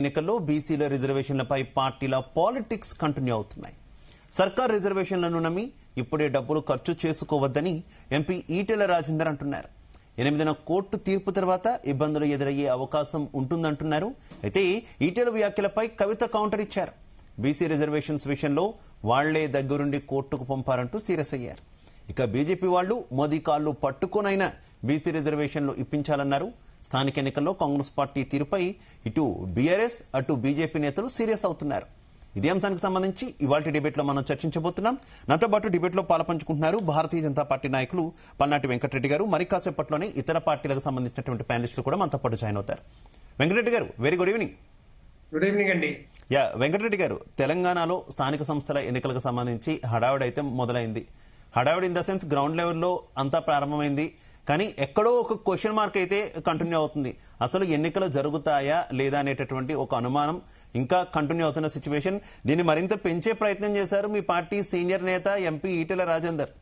ఎన్నికల్లో బీసీల రిజర్వేషన్లపై పార్టీల పాలిటిక్స్ కంటిన్యూ అవుతున్నాయి. సర్కార్ రిజర్వేషన్లను నమ్మి ఇప్పుడే డబ్బులు ఖర్చు చేసుకోవద్దని ఎంపీ ఈటెల రాజేందర్ అంటున్నారు. 8న కోర్టు తీర్పు తర్వాత ఇబ్బందులు ఎదురయ్యే అవకాశం ఉంటుందంటున్నారు. అయితే ఈటెల వ్యాఖ్యలపై కవిత కౌంటర్ ఇచ్చారు. బీసీ రిజర్వేషన్స్ విషయంలో వాళ్లే దగ్గరుండి కోర్టుకు పంపారంటూ సీరియస్ అయ్యారు. ఇక బీజేపీ వాళ్లు మోదీ కాళ్లు పట్టుకునైనా బీసీ రిజర్వేషన్లు ఇప్పించాలన్నారు. స్థానిక ఎన్నికల్లో కాంగ్రెస్ పార్టీ తీరుపై ఇటు బీఆర్ఎస్ అటు బీజేపీ నేతలు సీరియస్ అవుతున్నారు. ఇదే అంశానికి సంబంధించి ఇవాల్టి డిబేట్ లో మనం చర్చించబోతున్నాం. నాతో పాటు డిబేట్ లో పాల్పంచుకుంటున్నారు భారతీయ జనతా పార్టీ నాయకులు పల్నాటి వెంకటరెడ్డి గారు. మరి కాసేపట్లోనే ఇతర పార్టీలకు సంబంధించినటువంటి ప్యానలిస్టులు కూడా మనతో పాటు జాయిన్ అవుతారు. వెంకటరెడ్డి గారు, very good evening. Good evening అండి. వెంకటరెడ్డి గారు, తెలంగాణలో స్థానిక సంస్థల ఎన్నికలకు సంబంధించి హడావిడి అయితే మొదలైంది. హడావిడి ఇన్ ద సెన్స్ గ్రౌండ్ లెవెల్లో అంతా ప్రారంభమైంది. కానీ ఎక్కడో ఒక క్వశ్చన్ మార్క్ అయితే కంటిన్యూ అవుతుంది. అసలు ఎన్నికలు జరుగుతాయా లేదా అనేటటువంటి ఒక అనుమానం ఇంకా కంటిన్యూ అవుతున్న సిచ్యువేషన్. దీన్ని మరింత పెంచే ప్రయత్నం చేశారు మీ పార్టీ సీనియర్ నేత ఎంపీ ఈటెల రాజేందర్.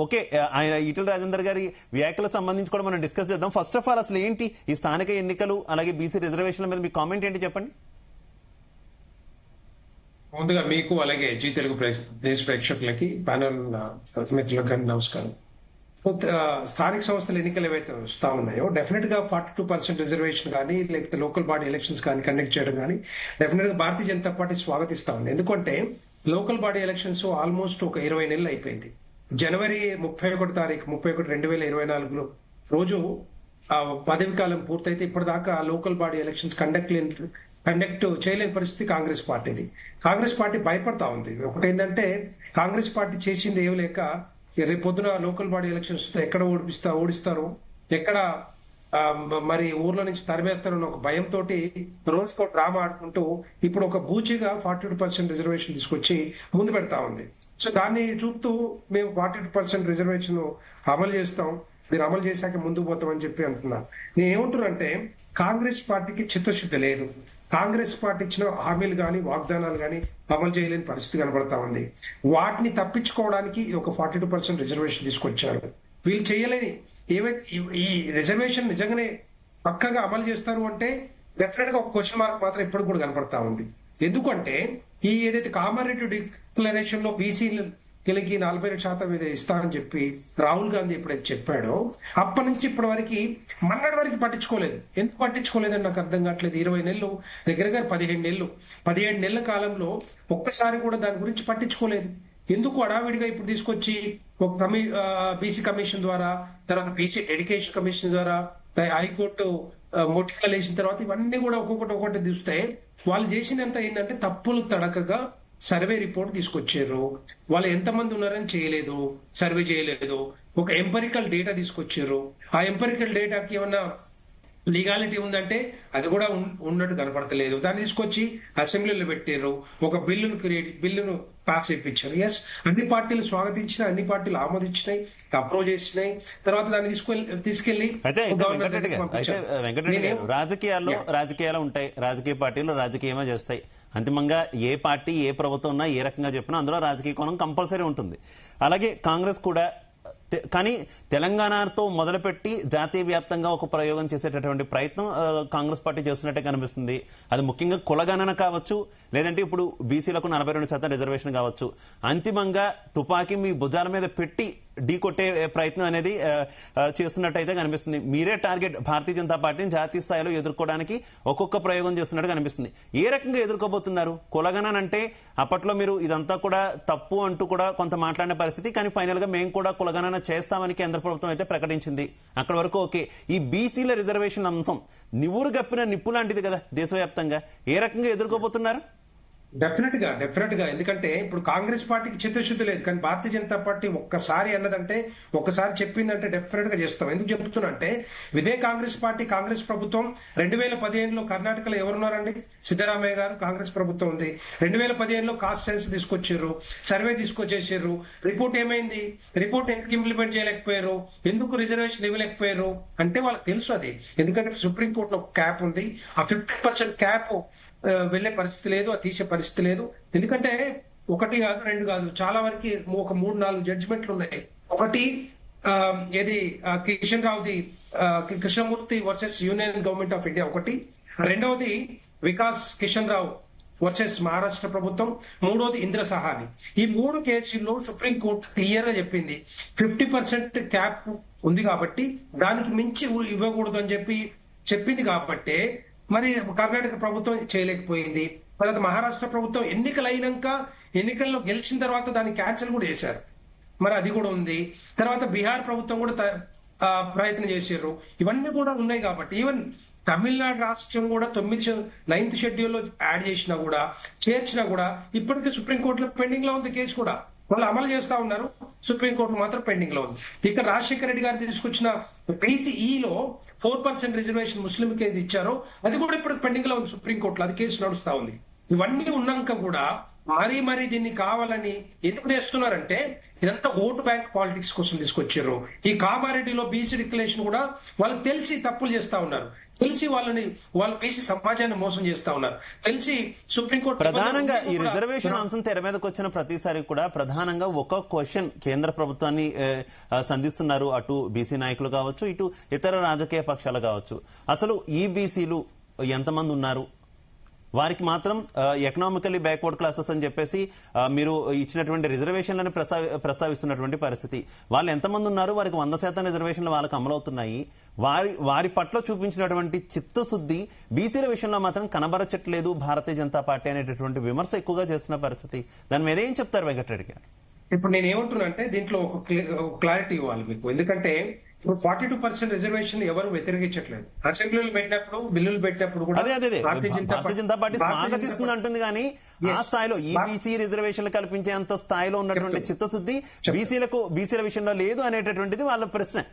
ఓకే, ఆయన ఈటెల రాజేందర్ గారి వ్యాఖ్యలకు సంబంధించి కూడా మనం డిస్కస్ చేద్దాం. ఫస్ట్ ఆఫ్ ఆల్ అసలు ఏంటి ఈ స్థానిక ఎన్నికలు, అలాగే బీసీ రిజర్వేషన్ల మీద మీ కామెంట్ ఏంటి చెప్పండి. ముందుగా మీకు అలాగే జీ తెలుగు ప్రేక్షకులకి ప్యానల్ మిత్రులకు నమస్కారం. స్థానిక సంస్థల ఎన్నికలు ఏవైతే వస్తా ఉన్నాయో డెఫినెట్ గా 42% రిజర్వేషన్ కానీ లేకపోతే లోకల్ బాడీ ఎలక్షన్స్ కానీ కండక్ట్ చేయడం కానీ డెఫినెట్ గా భారతీయ జనతా పార్టీ స్వాగతిస్తా ఉంది. ఎందుకంటే లోకల్ బాడీ ఎలక్షన్స్ ఆల్మోస్ట్ ఒక 20 నెలలు అయిపోయింది. జనవరి 31 తారీఖు 2024 రోజు పదవి కాలం పూర్తయితే ఇప్పటిదాకా లోకల్ బాడీ ఎలక్షన్స్ కండక్ట్ చేయలేని పరిస్థితి కాంగ్రెస్ పార్టీది. కాంగ్రెస్ పార్టీ భయపడతా ఉంది. ఒకటేంటంటే కాంగ్రెస్ పార్టీ చేసింది ఏమి లేక రేపు పొద్దున లోకల్ బాడీ ఎలక్షన్స్ ఎక్కడ ఓడిస్తారు, ఎక్కడ మరి ఊర్లో నుంచి తరిమేస్తారన్న ఒక భయంతో రోజుకో డ్రామా ఆడుకుంటూ ఇప్పుడు ఒక బూచిగా 42% రిజర్వేషన్ తీసుకొచ్చి ముందు పెడతా ఉంది. సో దాన్ని చూపుతూ మేము 42% రిజర్వేషన్ అమలు చేస్తాం, మీరు అమలు చేశాక ముందుకు పోతామని చెప్పి అంటున్నాను. నేను ఏమంటున్నానంటే కాంగ్రెస్ పార్టీకి చిత్తశుద్ధి లేదు. కాంగ్రెస్ పార్టీ ఇచ్చిన హామీలు కానీ వాగ్దానాలు కానీ అమలు చేయలేని పరిస్థితి కనబడతా ఉంది. వాటిని తప్పించుకోవడానికి ఒక 42% రిజర్వేషన్ తీసుకొచ్చారు. వీళ్ళు చేయలేని ఏవైతే ఈ రిజర్వేషన్ నిజంగానే పక్కగా అమలు చేస్తారు అంటే డెఫినెట్ గా ఒక క్వశ్చన్ మార్క్ మాత్రం ఇప్పటికి కూడా కనపడతా ఉంది. ఎందుకంటే ఈ ఏదైతే కామారెడ్డి డిక్లరేషన్ లో బీసీలకి 42% మీద ఇస్తానని చెప్పి రాహుల్ గాంధీ ఎప్పుడైతే చెప్పాడో అప్పటి నుంచి ఇప్పటి వరకు మన్నటి వరకు పట్టించుకోలేదు. ఎందుకు పట్టించుకోలేదని నాకు అర్థం కావట్లేదు. 20 నెలలు దగ్గరగా 17 నెలల కాలంలో ఒక్కసారి కూడా దాని గురించి పట్టించుకోలేదు. ఎందుకు అడావిడిగా ఇప్పుడు తీసుకొచ్చి ఒక బీసీ కమిషన్ ద్వారా, తర్వాత బీసీ డెడికేషన్ కమిషన్ ద్వారా, హైకోర్టు మొటికలు వేసిన తర్వాత ఇవన్నీ కూడా ఒక్కొక్కటి చూస్తే వాళ్ళు చేసినంత ఏంటంటే తప్పులు తడకగా సర్వే రిపోర్ట్ తీసుకొచ్చారు. వాళ్ళు ఎంతమంది ఉన్నారని చేయలేదు, సర్వే చేయలేదు. ఒక ఎంపరికల్ డేటా తీసుకొచ్చారు. ఆ ఎంపరికల్ డేటాకి ఏమన్నా లీగాలిటీ ఉందంటే అది కూడా ఉన్నట్టు కనపడతలేదు. దాన్ని తీసుకొచ్చి అసెంబ్లీలో పెట్టారు. ఒక బిల్లును పాస్ చేయించారు. ఎస్, అన్ని పార్టీలు స్వాగతించినాయి, అన్ని పార్టీలు ఆమోదించినాయి, అప్రూవ్ చేసినాయి. తర్వాత దాన్ని తీసుకెళ్లి రాజకీయాలు ఉంటాయి, రాజకీయ పార్టీలు రాజకీయమే చేస్తాయి. అంతిమంగా ఏ పార్టీ ఏ ప్రభుత్వం ఉన్నా ఏ రకంగా చెప్పినా అందులో రాజకీయ కోణం కంపల్సరీ ఉంటుంది. అలాగే కాంగ్రెస్ కూడా. కానీ తెలంగాణతో మొదలుపెట్టి జాతీయ వ్యాప్తంగా ఒక ప్రయోగం చేసేటటువంటి ప్రయత్నం కాంగ్రెస్ పార్టీ చేస్తున్నట్టే కనిపిస్తుంది. అది ముఖ్యంగా కులగణన కావచ్చు, లేదంటే ఇప్పుడు బీసీలకు 42% రిజర్వేషన్ కావచ్చు. అంతిమంగా తుపాకీ మీ భుజాల మీద పెట్టి ఢీకొట్టే ప్రయత్నం అనేది చేస్తున్నట్టయితే కనిపిస్తుంది. మీరే టార్గెట్ భారతీయ జనతా పార్టీని జాతీయ స్థాయిలో ఎదుర్కోవడానికి ఒక్కొక్క ప్రయోగం చేస్తున్నట్టు కనిపిస్తుంది. ఏ రకంగా ఎదుర్కోబోతున్నారు? కులగణన అంటే అప్పట్లో మీరు ఇదంతా కూడా తప్పు అంటూ కూడా కొంత మాట్లాడిన పరిస్థితి. కానీ ఫైనల్ గా మేము కూడా కులగణన చేస్తామని కేంద్ర ప్రభుత్వం అయితే ప్రకటించింది. అక్కడ వరకు ఓకే. ఈ బీసీల రిజర్వేషన్ అంశం నివురు గప్పిన నిప్పు లాంటిది కదా దేశవ్యాప్తంగా. ఏ రకంగా ఎదుర్కోబోతున్నారు? డెఫినెట్ గా ఎందుకంటే ఇప్పుడు కాంగ్రెస్ పార్టీకి చిత్తశుద్ధి లేదు. కానీ భారతీయ జనతా పార్టీ ఒక్కసారి అన్నదంటే, ఒక్కసారి చెప్పిందంటే డెఫినెట్ గా చేస్తాం. ఎందుకు చెప్తున్నా అంటే ఇదే కాంగ్రెస్ పార్టీ, కాంగ్రెస్ ప్రభుత్వం 2015లో కర్ణాటకలో ఎవరున్నారండి? సిద్ధరామయ్య గారు కాంగ్రెస్ ప్రభుత్వం ఉంది. 2015లో కాస్ట్ సెన్స్ తీసుకొచ్చారు, సర్వే తీసుకొచ్చేసారు. రిపోర్ట్ ఏమైంది? రిపోర్ట్ ఎందుకు ఇంప్లిమెంట్ చేయలేకపోయారు? ఎందుకు రిజర్వేషన్ ఇవ్వలేకపోయారు అంటే వాళ్ళకి తెలుసు అది. ఎందుకంటే సుప్రీంకోర్టులో క్యాప్ ఉంది. ఆ 50% క్యాప్ వెళ్లే పరిస్థితి లేదు, అది తీసే పరిస్థితి లేదు. ఎందుకంటే 1 కాదు 2 కాదు, చాలా వరకు ఒక 3-4 జడ్జిమెంట్లు ఉన్నాయి. ఒకటి ఏది కిషన్ రావుది Krishnamurthy versus union government of India ఒకటి. రెండవది వికాస్ కిషన్ రావు వర్సెస్ మహారాష్ట్ర ప్రభుత్వం, మూడోది ఇంద్ర సహాని. ఈ 3 కేసుల్లో సుప్రీంకోర్టు క్లియర్ గా చెప్పింది 50% క్యాప్ ఉంది కాబట్టి దానికి మించి ఇవ్వకూడదు అని చెప్పింది కాబట్టి మరి కర్ణాటక ప్రభుత్వం చేయలేకపోయింది. తర్వాత మహారాష్ట్ర ప్రభుత్వం ఎన్నికల్లో గెలిచిన తర్వాత దాన్ని క్యాన్సిల్ కూడా చేశారు, మరి అది కూడా ఉంది. తర్వాత బీహార్ ప్రభుత్వం కూడా ప్రయత్నం చేశారు. ఇవన్నీ కూడా ఉన్నాయి కాబట్టి ఈవెన్ తమిళనాడు రాష్ట్రం కూడా 9th షెడ్యూల్లో యాడ్ చేర్చినా కూడా ఇప్పటికీ సుప్రీంకోర్టులో పెండింగ్ లో ఉంది కేసు కూడా. వాళ్ళు అమలు చేస్తా ఉన్నారు, సుప్రీంకోర్టు మాత్రం పెండింగ్ లో ఉంది. ఇక్కడ రాజశేఖర రెడ్డి గారు తీసుకొచ్చిన బీసీఈలో 4% రిజర్వేషన్ ముస్లింకి ఏది ఇచ్చారో అది కూడా ఇప్పుడు పెండింగ్ లో ఉంది సుప్రీంకోర్టులో, అది కేసు నడుస్తా ఉంది. ఇవన్నీ ఉన్నాక కూడా మరీ దీన్ని కావాలని ఎందుకు తెస్తున్నారంటే ఇదంతా ఓటు బ్యాంక్ పాలిటిక్స్ కోసం తీసుకొచ్చారు. ఈ కామారెడ్డిలో బీసీ డిక్లరేషన్ కూడా వాళ్ళకి తెలిసి తప్పులు చేస్తా ఉన్నారు, తెలిసి వాళ్ళు బీసీ సమాజాన్ని మోసం చేస్తా ఉన్నారు, తెలిసి సుప్రీంకోర్టు ప్రధానంగా ఈ రిజర్వేషన్ అంశం తెర మీదకి వచ్చిన ప్రతిసారి కూడా ప్రధానంగా ఒక క్వశ్చన్ కేంద్ర ప్రభుత్వాన్ని సంధిస్తున్నారు, అటు బీసీ నాయకులు కావచ్చు, ఇటు ఇతర రాజకీయ పక్షాలు కావచ్చు. అసలు ఈ బీసీలు ఎంతమంది ఉన్నారు, వారికి మాత్రం ఎకనామికల్లీ బ్యాక్వర్డ్ క్లాసెస్ అని చెప్పేసి మీరు ఇచ్చినటువంటి రిజర్వేషన్లను ప్రస్తావిస్తున్నటువంటి పరిస్థితి. వాళ్ళు ఎంతమంది ఉన్నారు, వారికి 100% రిజర్వేషన్లు వాళ్ళకి అమలవుతున్నాయి. వారి పట్ల చూపించినటువంటి చిత్తశుద్ధి బీసీల విషయంలో మాత్రం కనబరచట్లేదు భారతీయ జనతా పార్టీ అనేటటువంటి విమర్శ ఎక్కువగా చేస్తున్న పరిస్థితి. దాని మీద ఏం చెప్తారు వెంకటరెడ్డి గారు? ఇప్పుడు నేను ఏమంటున్నా అంటే దీంట్లో ఒక క్లారిటీ ఇవ్వాలి మీకు. ఎందుకంటే ఇప్పుడు 42% రిజర్వేషన్ ఎవరు వ్యతిరేకించట్లేదు. అసెంబ్లీలు పెట్టినప్పుడు, బిల్లులు పెట్టినప్పుడు కూడా భారతీయ జనతా పార్టీ స్వాగతిస్తుంది అంటుంది. కానీ ఆ స్థాయిలో ఈ బీసీ రిజర్వేషన్లు కల్పించేంత స్థాయిలో ఉన్నటువంటి చిత్తశుద్ధి బీసీల విషయంలో లేదు అనేటటువంటిది వాళ్ళ ప్రశ్న,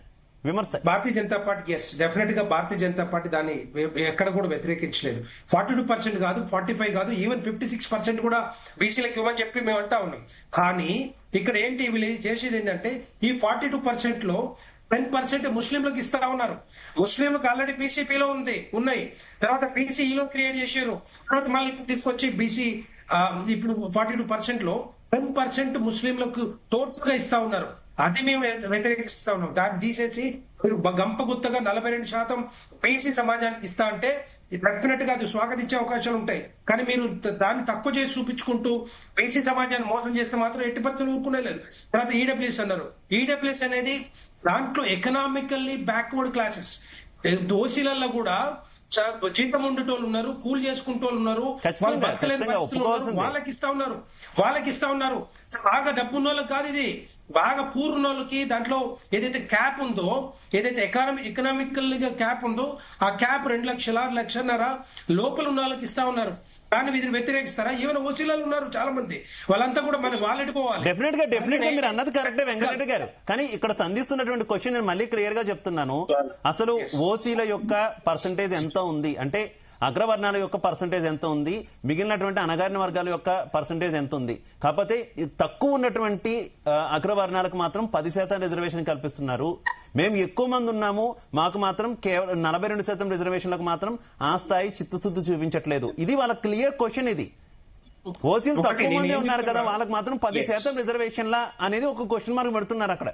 విమర్శ. భారతీయ జనతా పార్టీ డెఫినెట్ గా భారతీయ జనతా పార్టీ దాన్ని ఎక్కడ కూడా వ్యతిరేకించలేదు. 42% కాదు, 45 కాదు, ఈవెన్ 56% కూడా బీసీలకు ఇవ్వని చెప్పి మేము అంటా ఉన్నాం. కానీ ఇక్కడ ఏంటి వీళ్ళు చేసేది ఏంటంటే ఈ 42% లో 10% ముస్లింలకు ఇస్తా ఉన్నారు. ముస్లింలకు ఆల్రెడీ బీసీపీలో ఉన్నాయి, తర్వాత బీసీఈలో క్రియేట్ చేశారు, తర్వాత మళ్ళీ తీసుకొచ్చి బీసీ ఇప్పుడు 42% లో 10% ముస్లింలకు తోడుగా ఇస్తా ఉన్నారు. అది మేము వ్యతిరేకిస్తా ఉన్నాం. దాన్ని తీసేసి మీరు గంప గుత్తగా 42% బీసీ సమాజానికి ఇస్తా అంటే డెఫినెట్ గా అది స్వాగతించే అవకాశాలు ఉంటాయి. కానీ మీరు దాన్ని తక్కువ చేసి చూపించుకుంటూ బీసీ సమాజాన్ని మోసం చేస్తే మాత్రం 80% ఊరుకునే లేదు. తర్వాత ఈడబ్ల్యూఎస్ అన్నారు. ఈడబ్ల్యూఎస్ అనేది దాంట్లో ఎకనామికల్లీ బ్యాక్వర్డ్ క్లాసెస్, ఓసీలలో కూడా జీతం ఉండేటోళ్ళు ఉన్నారు, కూలి చేసుకుంటోళ్ళు ఉన్నారు, వాళ్ళకి ఇస్తా ఉన్నారు. బాగా డబ్బున్న వాళ్ళకి కాదు ఇది, బాగా పూర్ణ వాళ్ళకి దాంట్లో ఏదైతే క్యాప్ ఉందో, ఏదైతే ఎకనామికల్ గా క్యాప్ ఉందో ఆ క్యాప్ 2 లక్షల 2.5 లక్షల లోపల ఉన్న వాళ్ళకి ఇస్తా ఉన్నారు. కానీ వీటిని వ్యతిరేకిస్తారా? ఈవెన్ ఓసీలలో ఉన్నారు చాలా మంది, వాళ్ళంతా కూడా మన వాళ్ళెట్టుకోవాలి. డెఫినెట్ గా మీరు అన్నది కరెక్టే వెంకటరెడ్డి గారు. కానీ ఇక్కడ సంధిస్తున్నటువంటి క్వశ్చన్ నేను మళ్ళీ క్లియర్ గా చెప్తున్నాను. అసలు ఓసీల యొక్క పర్సంటేజ్ ఎంత ఉంది అంటే అగ్రవర్ణాల యొక్క పర్సంటేజ్ ఎంత ఉంది, మిగిలినటువంటి అణగారిన వర్గాల యొక్క పర్సంటేజ్ ఎంత ఉంది. కాకపోతే తక్కువ ఉన్నటువంటి అగ్రవర్ణాలకు మాత్రం 10% రిజర్వేషన్ కల్పిస్తున్నారు. మేము ఎక్కువ మంది ఉన్నాము, మాకు మాత్రం కేవలం 42% రిజర్వేషన్లకు మాత్రం ఆ స్థాయి చిత్తశుద్ధి చూపించట్లేదు. ఇది వాళ్ళ క్లియర్ క్వశ్చన్. ఇది ఓసీలు తక్కువ మంది ఉన్నారు కదా, వాళ్ళకి మాత్రం 10% రిజర్వేషన్ల అనేది ఒక క్వశ్చన్ మార్క్ పెడుతున్నారు అక్కడ.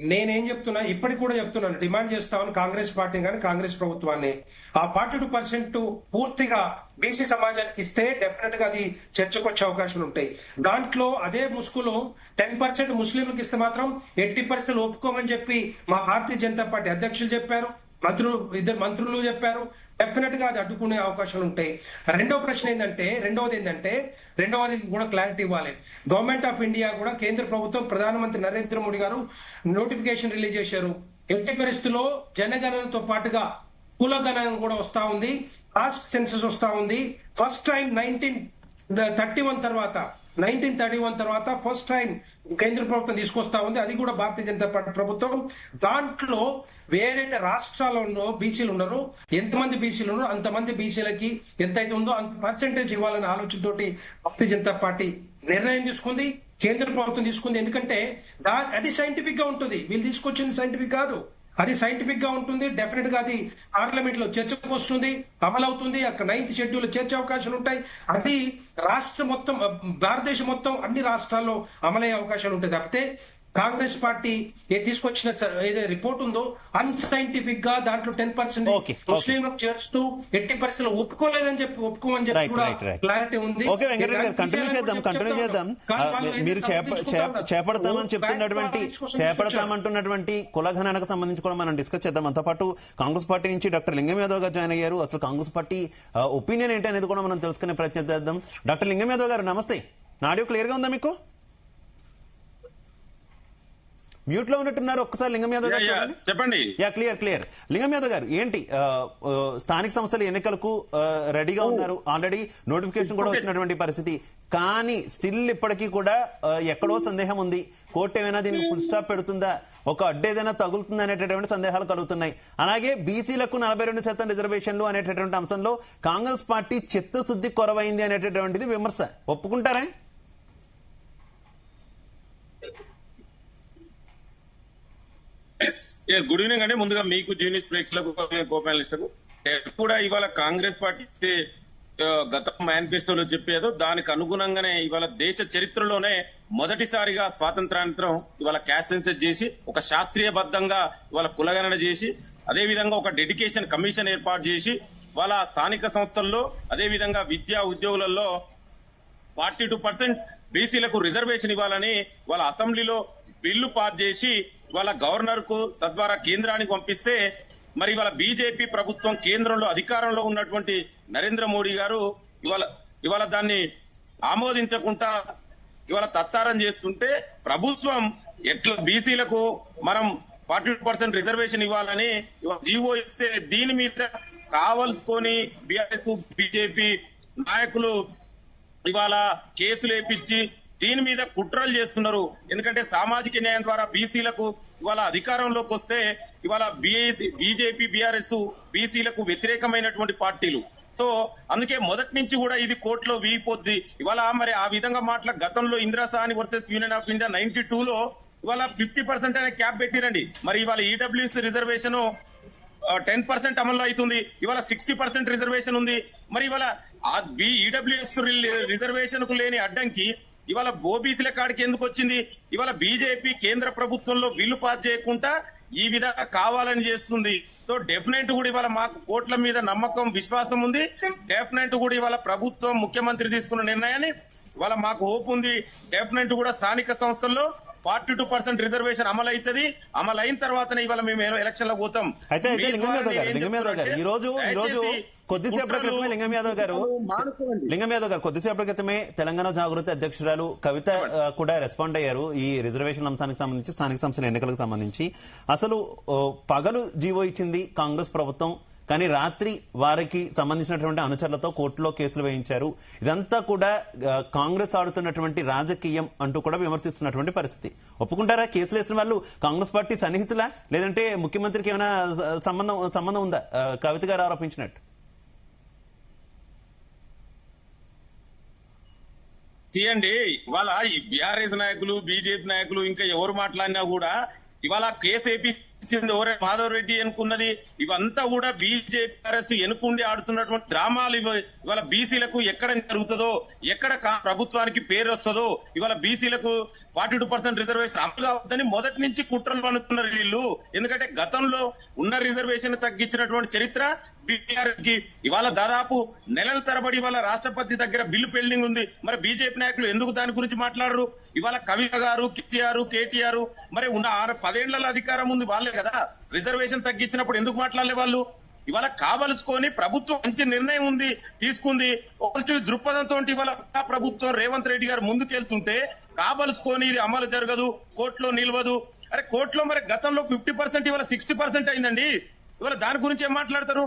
నేనేం చెప్తున్నా, ఇప్పటికి కూడా చెప్తున్నాను, డిమాండ్ చేస్తామని కాంగ్రెస్ పార్టీ కానీ కాంగ్రెస్ ప్రభుత్వాన్ని ఆ 42% పూర్తిగా బీసీ సమాజానికి ఇస్తే డెఫినెట్ గా అది చర్చకు వచ్చే అవకాశాలు ఉంటాయి. దాంట్లో అదే ముసుగులో 10% ముస్లింలకు ఇస్తే మాత్రం 80% ఒప్పుకోమని చెప్పి మా భారతీయ జనతా పార్టీ అధ్యక్షులు చెప్పారు, ఇద్దరు మంత్రులు చెప్పారు. డెఫినెట్ గా అది అడ్డుకునే అవకాశాలు ఉంటాయి. రెండవది కూడా క్లారిటీ ఇవ్వాలి. గవర్నమెంట్ ఆఫ్ ఇండియా కూడా, కేంద్ర ప్రభుత్వం, ప్రధానమంత్రి నరేంద్ర మోడీ గారు నోటిఫికేషన్ రిలీజ్ చేశారు. ఎట్టి పరిస్థితుల్లో జనగణనతో పాటుగా కులగణన కూడా వస్తా ఉంది, కాస్ట్ సెన్సస్ వస్తా ఉంది. ఫస్ట్ టైం 1931 తర్వాత ఫస్ట్ టైం కేంద్ర ప్రభుత్వం తీసుకొస్తా ఉంది. అది కూడా భారతీయ జనతా పార్టీ ప్రభుత్వం. దాంట్లో ఏదైతే రాష్ట్రాల్లో బీసీలు ఉన్నారో, ఎంతమంది బీసీలు ఉన్నారో అంతమంది బీసీలకి ఎంతైతే ఉందో అంత పర్సెంటేజ్ ఇవ్వాలనే ఆలోచనతోటి భారతీయ జనతా పార్టీ నిర్ణయం తీసుకుంది, కేంద్ర ప్రభుత్వం తీసుకుంది. ఎందుకంటే అది సైంటిఫిక్ గా ఉంటుంది, వీళ్ళు తీసుకొచ్చింది సైంటిఫిక్ కాదు, అది సైంటిఫిక్ గా ఉంటుంది. డెఫినెట్ గా అది పార్లమెంట్ లో చర్చకు వస్తుంది, అమలవుతుంది. అక్కడ 9th షెడ్యూల్ చేర్చే అవకాశాలు ఉంటాయి. అది రాష్ట్రం మొత్తం, భారతదేశం మొత్తం అన్ని రాష్ట్రాల్లో అమలయ్యే అవకాశాలు ఉంటాయి. తప్పితే కాంగ్రెస్ పార్టీ తీసుకొచ్చిన ఏదైతే రిపోర్ట్ ఉందో అన్సైంటిఫిక్ గా దాంట్లో 10% Okay. ముస్లింలకు చేర్చుతూ ఎట్టి పరిస్థితుల్లో ఒప్పుకోలేదని చెప్పి ఒప్పుకోమని చెప్పి కూడా క్లారిటీ ఉంది. ఓకే వెంకటరెడ్డి గారు, కంటిన్యూ చేద్దాం. మీరు చేపడతామని చేపడతామంటున్నటువంటి కులగణనకు సంబంధించి కూడా మనం డిస్కస్ చేద్దాం. అంతో పాటు కాంగ్రెస్ పార్టీ నుంచి డాక్టర్ లింగం యాదవ్ గారు జాయిన్ అయ్యారు. అసలు కాంగ్రెస్ పార్టీ ఒపీనియన్ ఏంటి అనేది కూడా మనం తెలుసుకునే ప్రయత్నం చేద్దాం. డాక్టర్ లింగం యాదవ్ గారు నమస్తే. నాడియో క్లియర్ గా ఉందా మీకు? మ్యూట్ లో ఉన్నట్టున్నారు. ఒక్కసారి లింగం యాదవ్ గారు చెప్పండి. క్లియర్. లింగం యాదవ్ గారు ఏంటి, స్థానిక సంస్థల ఎన్నికలకు రెడీగా ఉన్నారు, ఆల్రెడీ నోటిఫికేషన్ కూడా వచ్చినటువంటి పరిస్థితి, కానీ స్టిల్ ఇప్పటికీ కూడా ఎక్కడో సందేహం ఉంది. కోర్టు ఏమైనా దీనికి ఫుల్ స్టాప్ పెడుతుందా, ఒక అడ్డు ఏదైనా తగులుతుందా అనేటటువంటి సందేహాలు కలుగుతున్నాయి. అలాగే బీసీలకు 42% రిజర్వేషన్లు అనేటటువంటి అంశంలో కాంగ్రెస్ పార్టీ చిత్తశుద్ధి కొరవైంది అనేటటువంటిది విమర్శ. ఒప్పుకుంటారా? గుడ్ ఈవినింగ్ అండి. ముందుగా మీకు జూనియర్ ప్రేక్షకులకు కోపానలిస్టులకు కూడా ఇవాళ కాంగ్రెస్ పార్టీ గత మేనిఫెస్టోలో చెప్పేదో దానికి అనుగుణంగానే ఇవాళ దేశ చరిత్రలోనే మొదటిసారిగా స్వాతంత్రానంతరం ఇవాళ క్యాస్ట్ సెన్సస్ చేసి ఒక శాస్త్రీయబద్ధంగా ఇవాళ కులగణన చేసి అదే విధంగా ఒక డెడికేషన్ కమిషన్ ఏర్పాటు చేసి వాళ్ళ స్థానిక సంస్థల్లో అదే విధంగా విద్యా ఉద్యోగులలో 42% బీసీలకు రిజర్వేషన్ ఇవ్వాలని వాళ్ళ అసెంబ్లీలో బిల్లు పాస్ చేసి వాళ్ళ గవర్నర్ కు తద్వారా కేంద్రానికి పంపిస్తే మరి ఇవాళ బీజేపీ ప్రభుత్వం కేంద్రంలో అధికారంలో ఉన్నటువంటి నరేంద్ర మోడీ గారు ఇవాళ దాన్ని ఆమోదించకుండా ఇవాళ తత్సారం చేస్తుంటే ప్రభుత్వం ఎట్లా బీసీలకు మనం 42% రిజర్వేషన్ ఇవ్వాలని జీవో ఇస్తే దీని మీద కావలసుకొని బీఆర్ఎస్ బీజేపీ నాయకులు ఇవాళ కేసులు వేపించి దీని మీద కుట్రలు చేస్తున్నారు. ఎందుకంటే సామాజిక న్యాయం ద్వారా బీసీలకు ఇవాళ అధికారంలోకి వస్తే ఇవాళ బీజేపీ బీఆర్ఎస్ బీసీలకు వ్యతిరేకమైనటువంటి పార్టీలు. సో అందుకే మొదటి నుంచి కూడా ఇది కోర్టులో వీగిపోద్ది. ఇవాళ మరి ఆ విధంగా గతంలో Indira Sawhney versus union of India 92లో ఇవాళ 50% అనే క్యాప్ పెట్టిరండి. మరి ఇవాళ ఈడబ్ల్యూఎస్ రిజర్వేషన్ 10% అమల్లో అవుతుంది. ఇవాళ 60% రిజర్వేషన్ ఉంది. మరి ఇవాళ ఈడబ్ల్యూఎస్ కు రిజర్వేషన్ కు లేని అడ్డంకి ఇవాళ ఓబీసీల కాడికి ఎందుకు వచ్చింది? ఇవాళ బీజేపీ కేంద్ర ప్రభుత్వంలో బిల్లు పాస్ చేయకుండా ఈ విధంగా కావాలని చేస్తుంది. సో డెఫినెట్ కూడా ఇవాళ మాకు కోర్టుల మీద నమ్మకం విశ్వాసం ఉంది. డెఫినెట్ కూడా ఇవాళ ప్రభుత్వం ముఖ్యమంత్రి తీసుకున్న నిర్ణయాన్ని ఇవాళ మాకు హోప్ ఉంది. డెఫినెట్ కూడా స్థానిక సంస్థల్లో 42% రిజర్వేషన్ అమలు అవుతుంది. అమలు అయిన తర్వాతనే ఇవాళ మేము ఎలక్షన్ లో పోతాం. అయితే లింగం యాదవ్ గారు ఈ రోజు కొద్దిసేపటి క్రితమే లింగం యాదవ్ గారు కొద్దిసేపటి క్రితమే తెలంగాణ జాగృతి అధ్యక్షురాలు కవిత కూడా రెస్పాండ్ అయ్యారు ఈ రిజర్వేషన్ అంశానికి సంబంధించి, స్థానిక సంస్థల ఎన్నికలకు సంబంధించి. అసలు పగలు జీవో ఇచ్చింది కాంగ్రెస్ ప్రభుత్వం, కానీ రాత్రి వారికి సంబంధించినటువంటి అనుచరులతో కోర్టులో కేసులు వేయించారు. ఇదంతా కూడా కాంగ్రెస్ ఆడుతున్నటువంటి రాజకీయం అంటూ కూడా విమర్శిస్తున్నటువంటి పరిస్థితి. ఒప్పుకుంటారా? కేసులు వేసిన వాళ్ళు కాంగ్రెస్ పార్టీ సన్నిహితులా, లేదంటే ముఖ్యమంత్రికి ఏమైనా సంబంధం ఉందా కవిత గారు ఆరోపించినట్టు? తీయండి. ఇవాళ ఈ బీఆర్ఎస్ నాయకులు బీజేపీ నాయకులు ఇంకా ఎవరు మాట్లాడినా కూడా ఇవాళ కేసు వేపించింది ఎవరైనా మాధవ్ రెడ్డి అనుకున్నది ఇవంతా కూడా బీజేపీ ఆర్ఎస్ ఎన్నుకుండి ఆడుతున్నటువంటి డ్రామాలు. ఇవాళ బీసీలకు ఎక్కడ జరుగుతుందో, ఎక్కడ ప్రభుత్వానికి పేరు వస్తుందో, ఇవాళ బీసీలకు 42% రిజర్వేషన్ అమలు కావద్దని మొదటి నుంచి కుట్రలు పనుతున్నారు వీళ్ళు. ఎందుకంటే గతంలో ఉన్న రిజర్వేషన్ తగ్గించినటువంటి చరిత్ర బీఆర్ఎస్ కి. ఇవాళ దాదాపు నెలల తరబడి ఇవాళ రాష్ట్రపతి దగ్గర బిల్లు పెండింగ్ ఉంది. మరి బీజేపీ నాయకులు ఎందుకు దాని గురించి మాట్లాడరు? ఇవాళ కవిత గారు, కేటీఆర్ మరి ఉన్న 10 ఏళ్ల అధికారం ఉంది వాళ్ళే కదా. రిజర్వేషన్ తగ్గించినప్పుడు ఎందుకు మాట్లాడలే వాళ్ళు? ఇవాళ కావలసుకొని ప్రభుత్వం మంచి నిర్ణయం ఉంది తీసుకుంది. పాజిటివ్ దృక్పథంతో ఇవాళ ప్రభుత్వం రేవంత్ రెడ్డి గారు ముందుకెళ్తుంటే కావలసుకొని ఇది అమలు జరగదు, కోర్టులో నిలవదు. అరే కోర్టులో మరి గతంలో 50% ఇవాళ 60% అయిందండి. ఇవాళ దాని గురించి ఏం మాట్లాడతారు?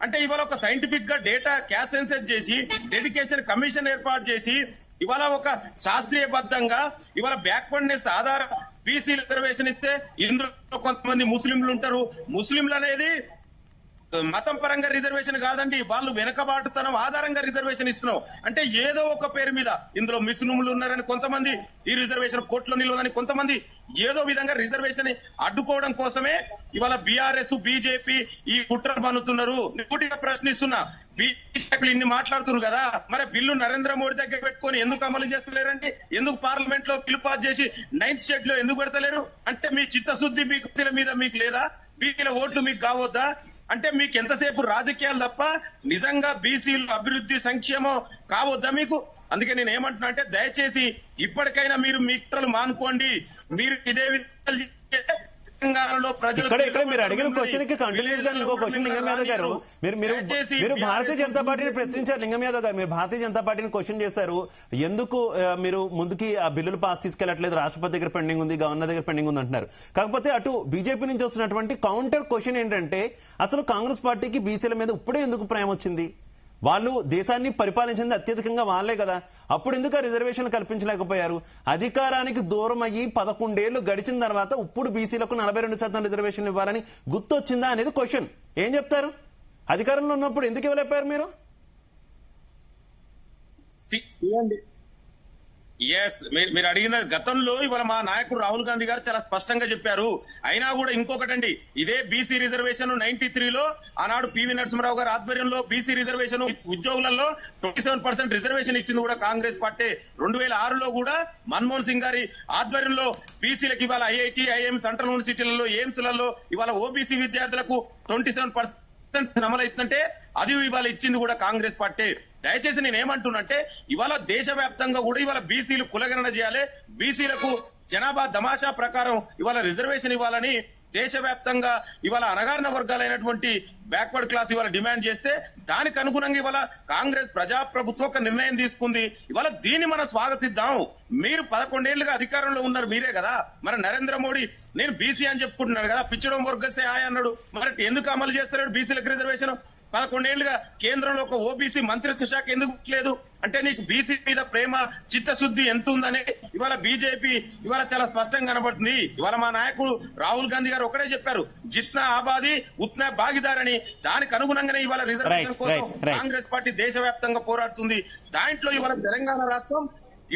అంటే ఇవాళ ఒక సైంటిఫిక్ గా డేటా క్యాస్ట్ సెన్సస్ చేసి డెడికేషన్ కమిషన్ ఏర్పాటు చేసి ఇవాళ ఒక శాస్త్రీయబద్ధంగా ఇవాళ బ్యాక్వర్డ్నెస్ ఆధార బీసీ రిజర్వేషన్ ఇస్తే ఇందులో కొంతమంది ముస్లింలు ఉంటారు. ముస్లింలు అనేది మతం పరంగా రిజర్వేషన్ కాదండి, వాళ్ళు వెనకబాటుతనం ఆధారంగా రిజర్వేషన్ ఇస్తున్నాం. అంటే ఏదో ఒక పేరు మీద ఇందులో ముస్లింలు ఉన్నారని కొంతమంది, ఈ రిజర్వేషన్ కోర్టులో నిలవదని కొంతమంది, ఏదో విధంగా రిజర్వేషన్ అడ్డుకోవడం కోసమే ఇవాళ బీఆర్ఎస్ బీజేపీ ఈ కుట్రలు పన్నుతున్నారు. పూర్తిగా ప్రశ్నిస్తున్నా, బీజేపీ ఇన్ని మాట్లాడుతున్నారు కదా, మరి బిల్లు నరేంద్ర మోడీ దగ్గర పెట్టుకొని ఎందుకు అమలు చేస్తలేరండి? ఎందుకు పార్లమెంట్ లో బిల్లు పాస్ చేసి 9th షెడ్ లో ఎందుకు పెడతలేరు? అంటే మీ చిత్తశుద్ధి మీకు మీద మీకు లేదా? బీసీల ఓట్లు మీకు కావద్దా? అంటే మీకు ఎంతసేపు రాజకీయాలు తప్ప నిజంగా బీసీలు అభివృద్ధి సంక్షేమం కావద్దా మీకు? అందుకే నేను ఏమంటున్నా అంటే దయచేసి ఇప్పటికైనా మీరు మీ కుట్రలు మానుకోండి. మీరు ఇదే విధంగా తెలంగాణలో ప్రజలు ఇక్కడ మీరు అడిగిన క్వశ్చన్ కి కంటిన్యూస్ గా ఇంకో క్వశ్చన్ లింగం యాదవ్ గారు, మీరు భారతీయ జనతా పార్టీని ప్రశ్నించారు. లింగం యాదవ్ గారు, మీరు భారతీయ జనతా పార్టీని క్వశ్చన్ చేశారు, ఎందుకు మీరు ముందుకి ఆ బిల్లులు పాస్ తీసుకెళ్లట్లేదు, రాష్ట్రపతి దగ్గర పెండింగ్ ఉంది, గవర్నర్ దగ్గర పెండింగ్ ఉంది అంటున్నారు. కాకపోతే అటు బీజేపీ నుంచి వస్తున్నటువంటి కౌంటర్ క్వశ్చన్ ఏంటంటే అసలు కాంగ్రెస్ పార్టీకి బీసీల మీద ఇప్పుడే ఎందుకు ప్రేమ వచ్చింది? వాళ్ళు దేశాన్ని పరిపాలించింది అత్యధికంగా వాళ్ళే కదా, అప్పుడు ఎందుకు రిజర్వేషన్ కల్పించలేకపోయారు? అధికారానికి దూరం అయ్యి 11 ఏళ్లు గడిచిన తర్వాత ఇప్పుడు బీసీలకు 42% రిజర్వేషన్ ఇవ్వాలని గుర్తొచ్చిందా అనేది క్వశ్చన్. ఏం చెప్తారు? అధికారంలో ఉన్నప్పుడు ఎందుకు ఇవ్వలేకపోయారు మీరు? ఎస్, మీరు అడిగిన గతంలో ఇవాళ మా నాయకుడు రాహుల్ గాంధీ గారు చాలా స్పష్టంగా చెప్పారు. అయినా కూడా ఇంకొకటండి, ఇదే బీసీ రిజర్వేషన్ 93లో ఆనాడు పివి నరసింహరావు గారి ఆధ్వర్యంలో బీసీ రిజర్వేషన్ ఉద్యోగులలో 27% రిజర్వేషన్ ఇచ్చింది కూడా కాంగ్రెస్ పార్టీ. 2006లో కూడా మన్మోహన్ సింగ్ గారి ఆధ్వర్యంలో బీసీలకు ఇవాళ ఐఐటి, ఐఎం, సెంట్రల్ యూనివర్సిటీలలో, ఎయిమ్స్ లలో ఇవాళ ఓబీసీ విద్యార్థులకు 27% అమలైతుందంటే అది ఇవాళ ఇచ్చింది కూడా కాంగ్రెస్ పార్టీ. దయచేసి నేను ఏమంటున్నంటే ఇవాళ దేశవ్యాప్తంగా కూడా ఇవాళ బీసీలు కులగణన చేయాలి, బీసీలకు జనాభా దమాషా ప్రకారం ఇవాళ రిజర్వేషన్ ఇవ్వాలని దేశవ్యాప్తంగా ఇవాళ అణగారిన వర్గాలైనటువంటి బ్యాక్వర్డ్ క్లాస్ ఇవాళ డిమాండ్ చేస్తే దానికి అనుగుణంగా ఇవాళ కాంగ్రెస్ ప్రజాప్రభుత్వం ఒక నిర్ణయం తీసుకుంది. ఇవాళ దీన్ని మనం స్వాగతిద్దాం. మీరు 11 ఏళ్లుగా అధికారంలో ఉన్నారు, మీరే కదా. మరి నరేంద్ర మోడీ నేను బీసీ అని చెప్పుకుంటున్నాడు కదా, పిచ్చడం వర్గసే హాయ్ అన్నాడు. మరి ఎందుకు అమలు చేస్తున్నాడు బీసీలకు రిజర్వేషన్? 11 ఏళ్లుగా కేంద్రంలో ఒక ఓబీసీ మంత్రిత్వ శాఖ ఎందుకు లేదు? అంటే నీకు బీసీ మీద ప్రేమ, చిత్తశుద్ధి ఎంత ఉందని ఇవాళ బీజేపీ ఇవాళ చాలా స్పష్టంగా కనబడుతుంది. ఇవాళ మా నాయకుడు రాహుల్ గాంధీ గారు ఒకటే చెప్పారు, జిత్నా ఆబాది ఉత్నా భాగీదార్ అని. దానికి అనుగుణంగానే ఇవాళ రిజర్వేషన్ కోసం కాంగ్రెస్ పార్టీ దేశవ్యాప్తంగా పోరాడుతుంది. దాంట్లో ఇవాళ తెలంగాణ రాష్ట్రం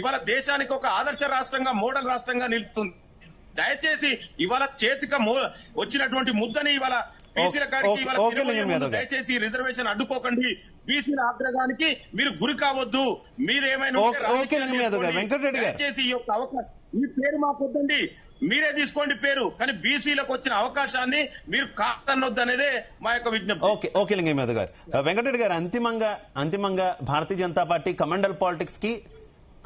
ఇవాళ దేశానికి ఒక ఆదర్శ రాష్ట్రంగా, మోడల్ రాష్ట్రంగా నిలుస్తుంది. దయచేసి ఇవాళ చేతిక వచ్చినటువంటి ముద్దని ఇవాళ దయచేసి రిజర్వేషన్ అడ్డుకోకండి. బీసీల ఆగ్రహానికి మీరు గురి కావద్దు. మీరేమైనా దయచేసి ఈ యొక్క అవకాశం, ఈ పేరు మాకు వద్దండి, మీరే తీసుకోండి పేరు, కానీ బీసీలకు వచ్చిన అవకాశాన్ని మీరు కాదనొద్దు అనేదే మా యొక్క విజ్ఞప్తి. ఓకే లింగం యాదవ్ గారు. వెంకటరెడ్డి గారు, అంతిమంగా భారతీయ జనతా పార్టీ కమండల్ పాలిటిక్స్ కి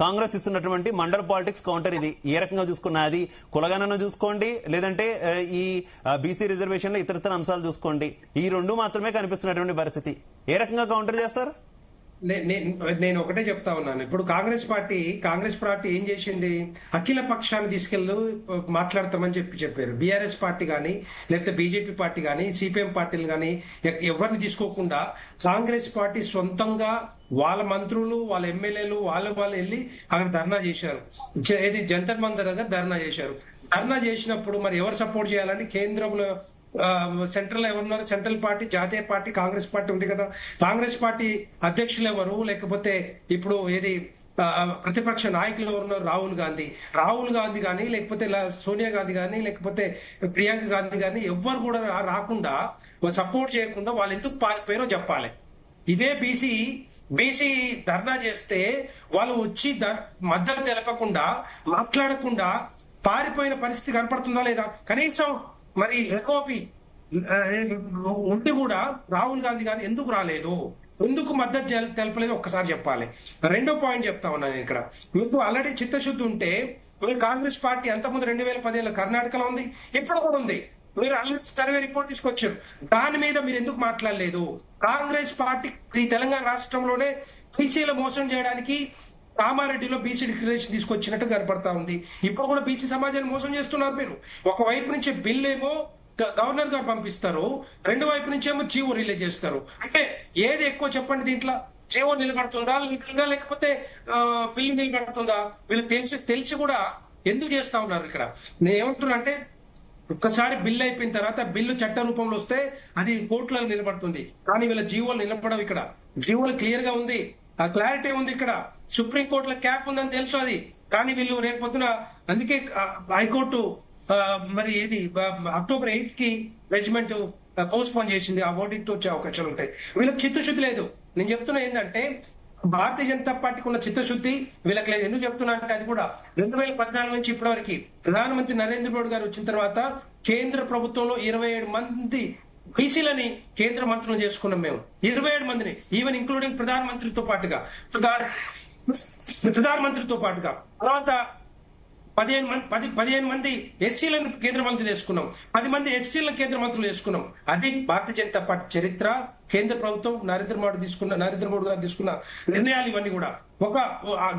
కాంగ్రెస్ ఇస్తున్నటువంటి మండల్ పాలిటిక్స్ కౌంటర్ ఇది ఏ రకంగా చూసుకున్నా, అది కులగణన చూసుకోండి, లేదంటే ఈ బీసీ రిజర్వేషన్ లో ఇతర అంశాలు చూసుకోండి, ఈ రెండు మాత్రమే కనిపిస్తున్నటువంటి పరిస్థితి. ఏ రకంగా కౌంటర్ చేస్తారు? నేను ఒకటే చెప్తా ఉన్నాను. ఇప్పుడు కాంగ్రెస్ పార్టీ ఏం చేసింది? అఖిల పక్షాన్ని తీసుకెళ్ళి మాట్లాడతామని చెప్పారు. బీఆర్ఎస్ పార్టీ కానీ, లేకపోతే బీజేపీ పార్టీ కానీ, సిపిఎం పార్టీలు కానీ ఎవరిని తీసుకోకుండా కాంగ్రెస్ పార్టీ సొంతంగా వాళ్ళ మంత్రులు, వాళ్ళ ఎమ్మెల్యేలు వాళ్ళు వెళ్ళి అక్కడ ధర్నా చేశారు. ఏది జంతర్ మంతర్ దగ్గర ధర్నా చేశారు. ధర్నా చేసినప్పుడు మరి ఎవరు సపోర్ట్ చేయాలంటే కేంద్రంలో సెంట్రల్ ఎవరున్నారు? సెంట్రల్ పార్టీ, జాతీయ పార్టీ, కాంగ్రెస్ పార్టీ ఉంది కదా. కాంగ్రెస్ పార్టీ అధ్యక్షులు ఎవరు? లేకపోతే ఇప్పుడు ఏది ప్రతిపక్ష నాయకులు ఎవరున్నారు? రాహుల్ గాంధీ కానీ, లేకపోతే సోనియా గాంధీ కానీ, లేకపోతే ప్రియాంక గాంధీ కానీ ఎవ్వరు కూడా రాకుండా, సపోర్ట్ చేయకుండా వాళ్ళు ఎందుకు పారిపోయారో చెప్పాలి. ఇదే బీసీ ధర్నా చేస్తే వాళ్ళు వచ్చి మద్దతు తెలపకుండా, మాట్లాడకుండా పారిపోయిన పరిస్థితి కనపడుతుందా లేదా? కనీసం మరి ఎకోపి ఉండి కూడా రాహుల్ గాంధీ గారు ఎందుకు రాలేదు, ఎందుకు మద్దతు తెలపలేదు ఒక్కసారి చెప్పాలి. రెండో పాయింట్ చెప్తా ఉన్నాను ఇక్కడ. మీకు ఆల్రెడీ చిత్తశుద్ధి ఉంటే మీరు కాంగ్రెస్ పార్టీ అంతకుముందు 2010లో కర్ణాటకలో ఉంది, ఇప్పుడు కూడా ఉంది. మీరు ఆల్రెడీ సర్వే రిపోర్ట్ తీసుకొచ్చారు, దాని మీద మీరు ఎందుకు మాట్లాడలేదు? కాంగ్రెస్ పార్టీ ఈ తెలంగాణ రాష్ట్రంలోనే బీసీలు మోసం చేయడానికి కామారెడ్డిలో బీసీ డిక్లరేషన్ తీసుకొచ్చినట్టు కనపడతా ఉంది. ఇప్పుడు కూడా బీసీ సమాజాన్ని మోసం చేస్తున్నారు మీరు. ఒకవైపు నుంచి బిల్ ఏమో గవర్నర్ గారు పంపిస్తారు, రెండు వైపు నుంచి ఏమో జీవో రిలీజ్ చేస్తారు. అంటే ఏది ఎక్కువ చెప్పండి దీంట్లో? జీవో నిలబడుతుందా లేకపోతే బిల్లు నిలబడుతుందా? వీళ్ళు తెలిసి కూడా ఎందుకు చేస్తా ఉన్నారు ఇక్కడ? నేను ఏమంటున్నా అంటే, ఒక్కసారి బిల్లు అయిపోయిన తర్వాత బిల్లు చట్ట రూపంలో వస్తే అది కోర్టులలో నిలబడుతుంది, కానీ వీళ్ళ జీవోలు నిలబడవు. ఇక్కడ జీవోలు క్లియర్ గా ఉంది, ఆ క్లారిటీ ఉంది. ఇక్కడ సుప్రీంకోర్టులో క్యాప్ ఉందని తెలుసు అది, కానీ వీళ్ళు రేపు పొద్దున అందుకే హైకోర్టు మరి ఏది October 8 కి జడ్జిమెంట్ పోస్ట్ పోన్ చేసింది. ఆ ఓటికి వచ్చే అవకాశాలు ఉంటాయి. వీళ్ళకి చిత్తశుద్ధి లేదు. నేను చెప్తున్నా ఏంటంటే భారతీయ జనతా పార్టీకి ఉన్న చిత్తశుద్ధి వీళ్ళకి లేదు. ఎందుకు చెప్తున్నా అంటే అది కూడా 2014 నుంచి ఇప్పటివరకు ప్రధానమంత్రి నరేంద్ర మోడీ గారు వచ్చిన తర్వాత కేంద్ర ప్రభుత్వంలో 27 మంది బీసీలని కేంద్ర మంత్రులు చేసుకున్నాం మేము. 27 మందిని, ఈవెన్ ఇంక్లూడింగ్ ప్రధానమంత్రితో పాటుగా తర్వాత 15 మంది ఎస్సీలను కేంద్ర మంత్రులు చేసుకున్నాం, 10 మంది ఎస్టీలను కేంద్ర మంత్రులు చేసుకున్నాం. అది భారతీయ జనతా పార్టీ చరిత్ర. కేంద్ర ప్రభుత్వం నరేంద్ర మోడీ గారు తీసుకున్న నిర్ణయాలు ఇవన్నీ కూడా. ఒక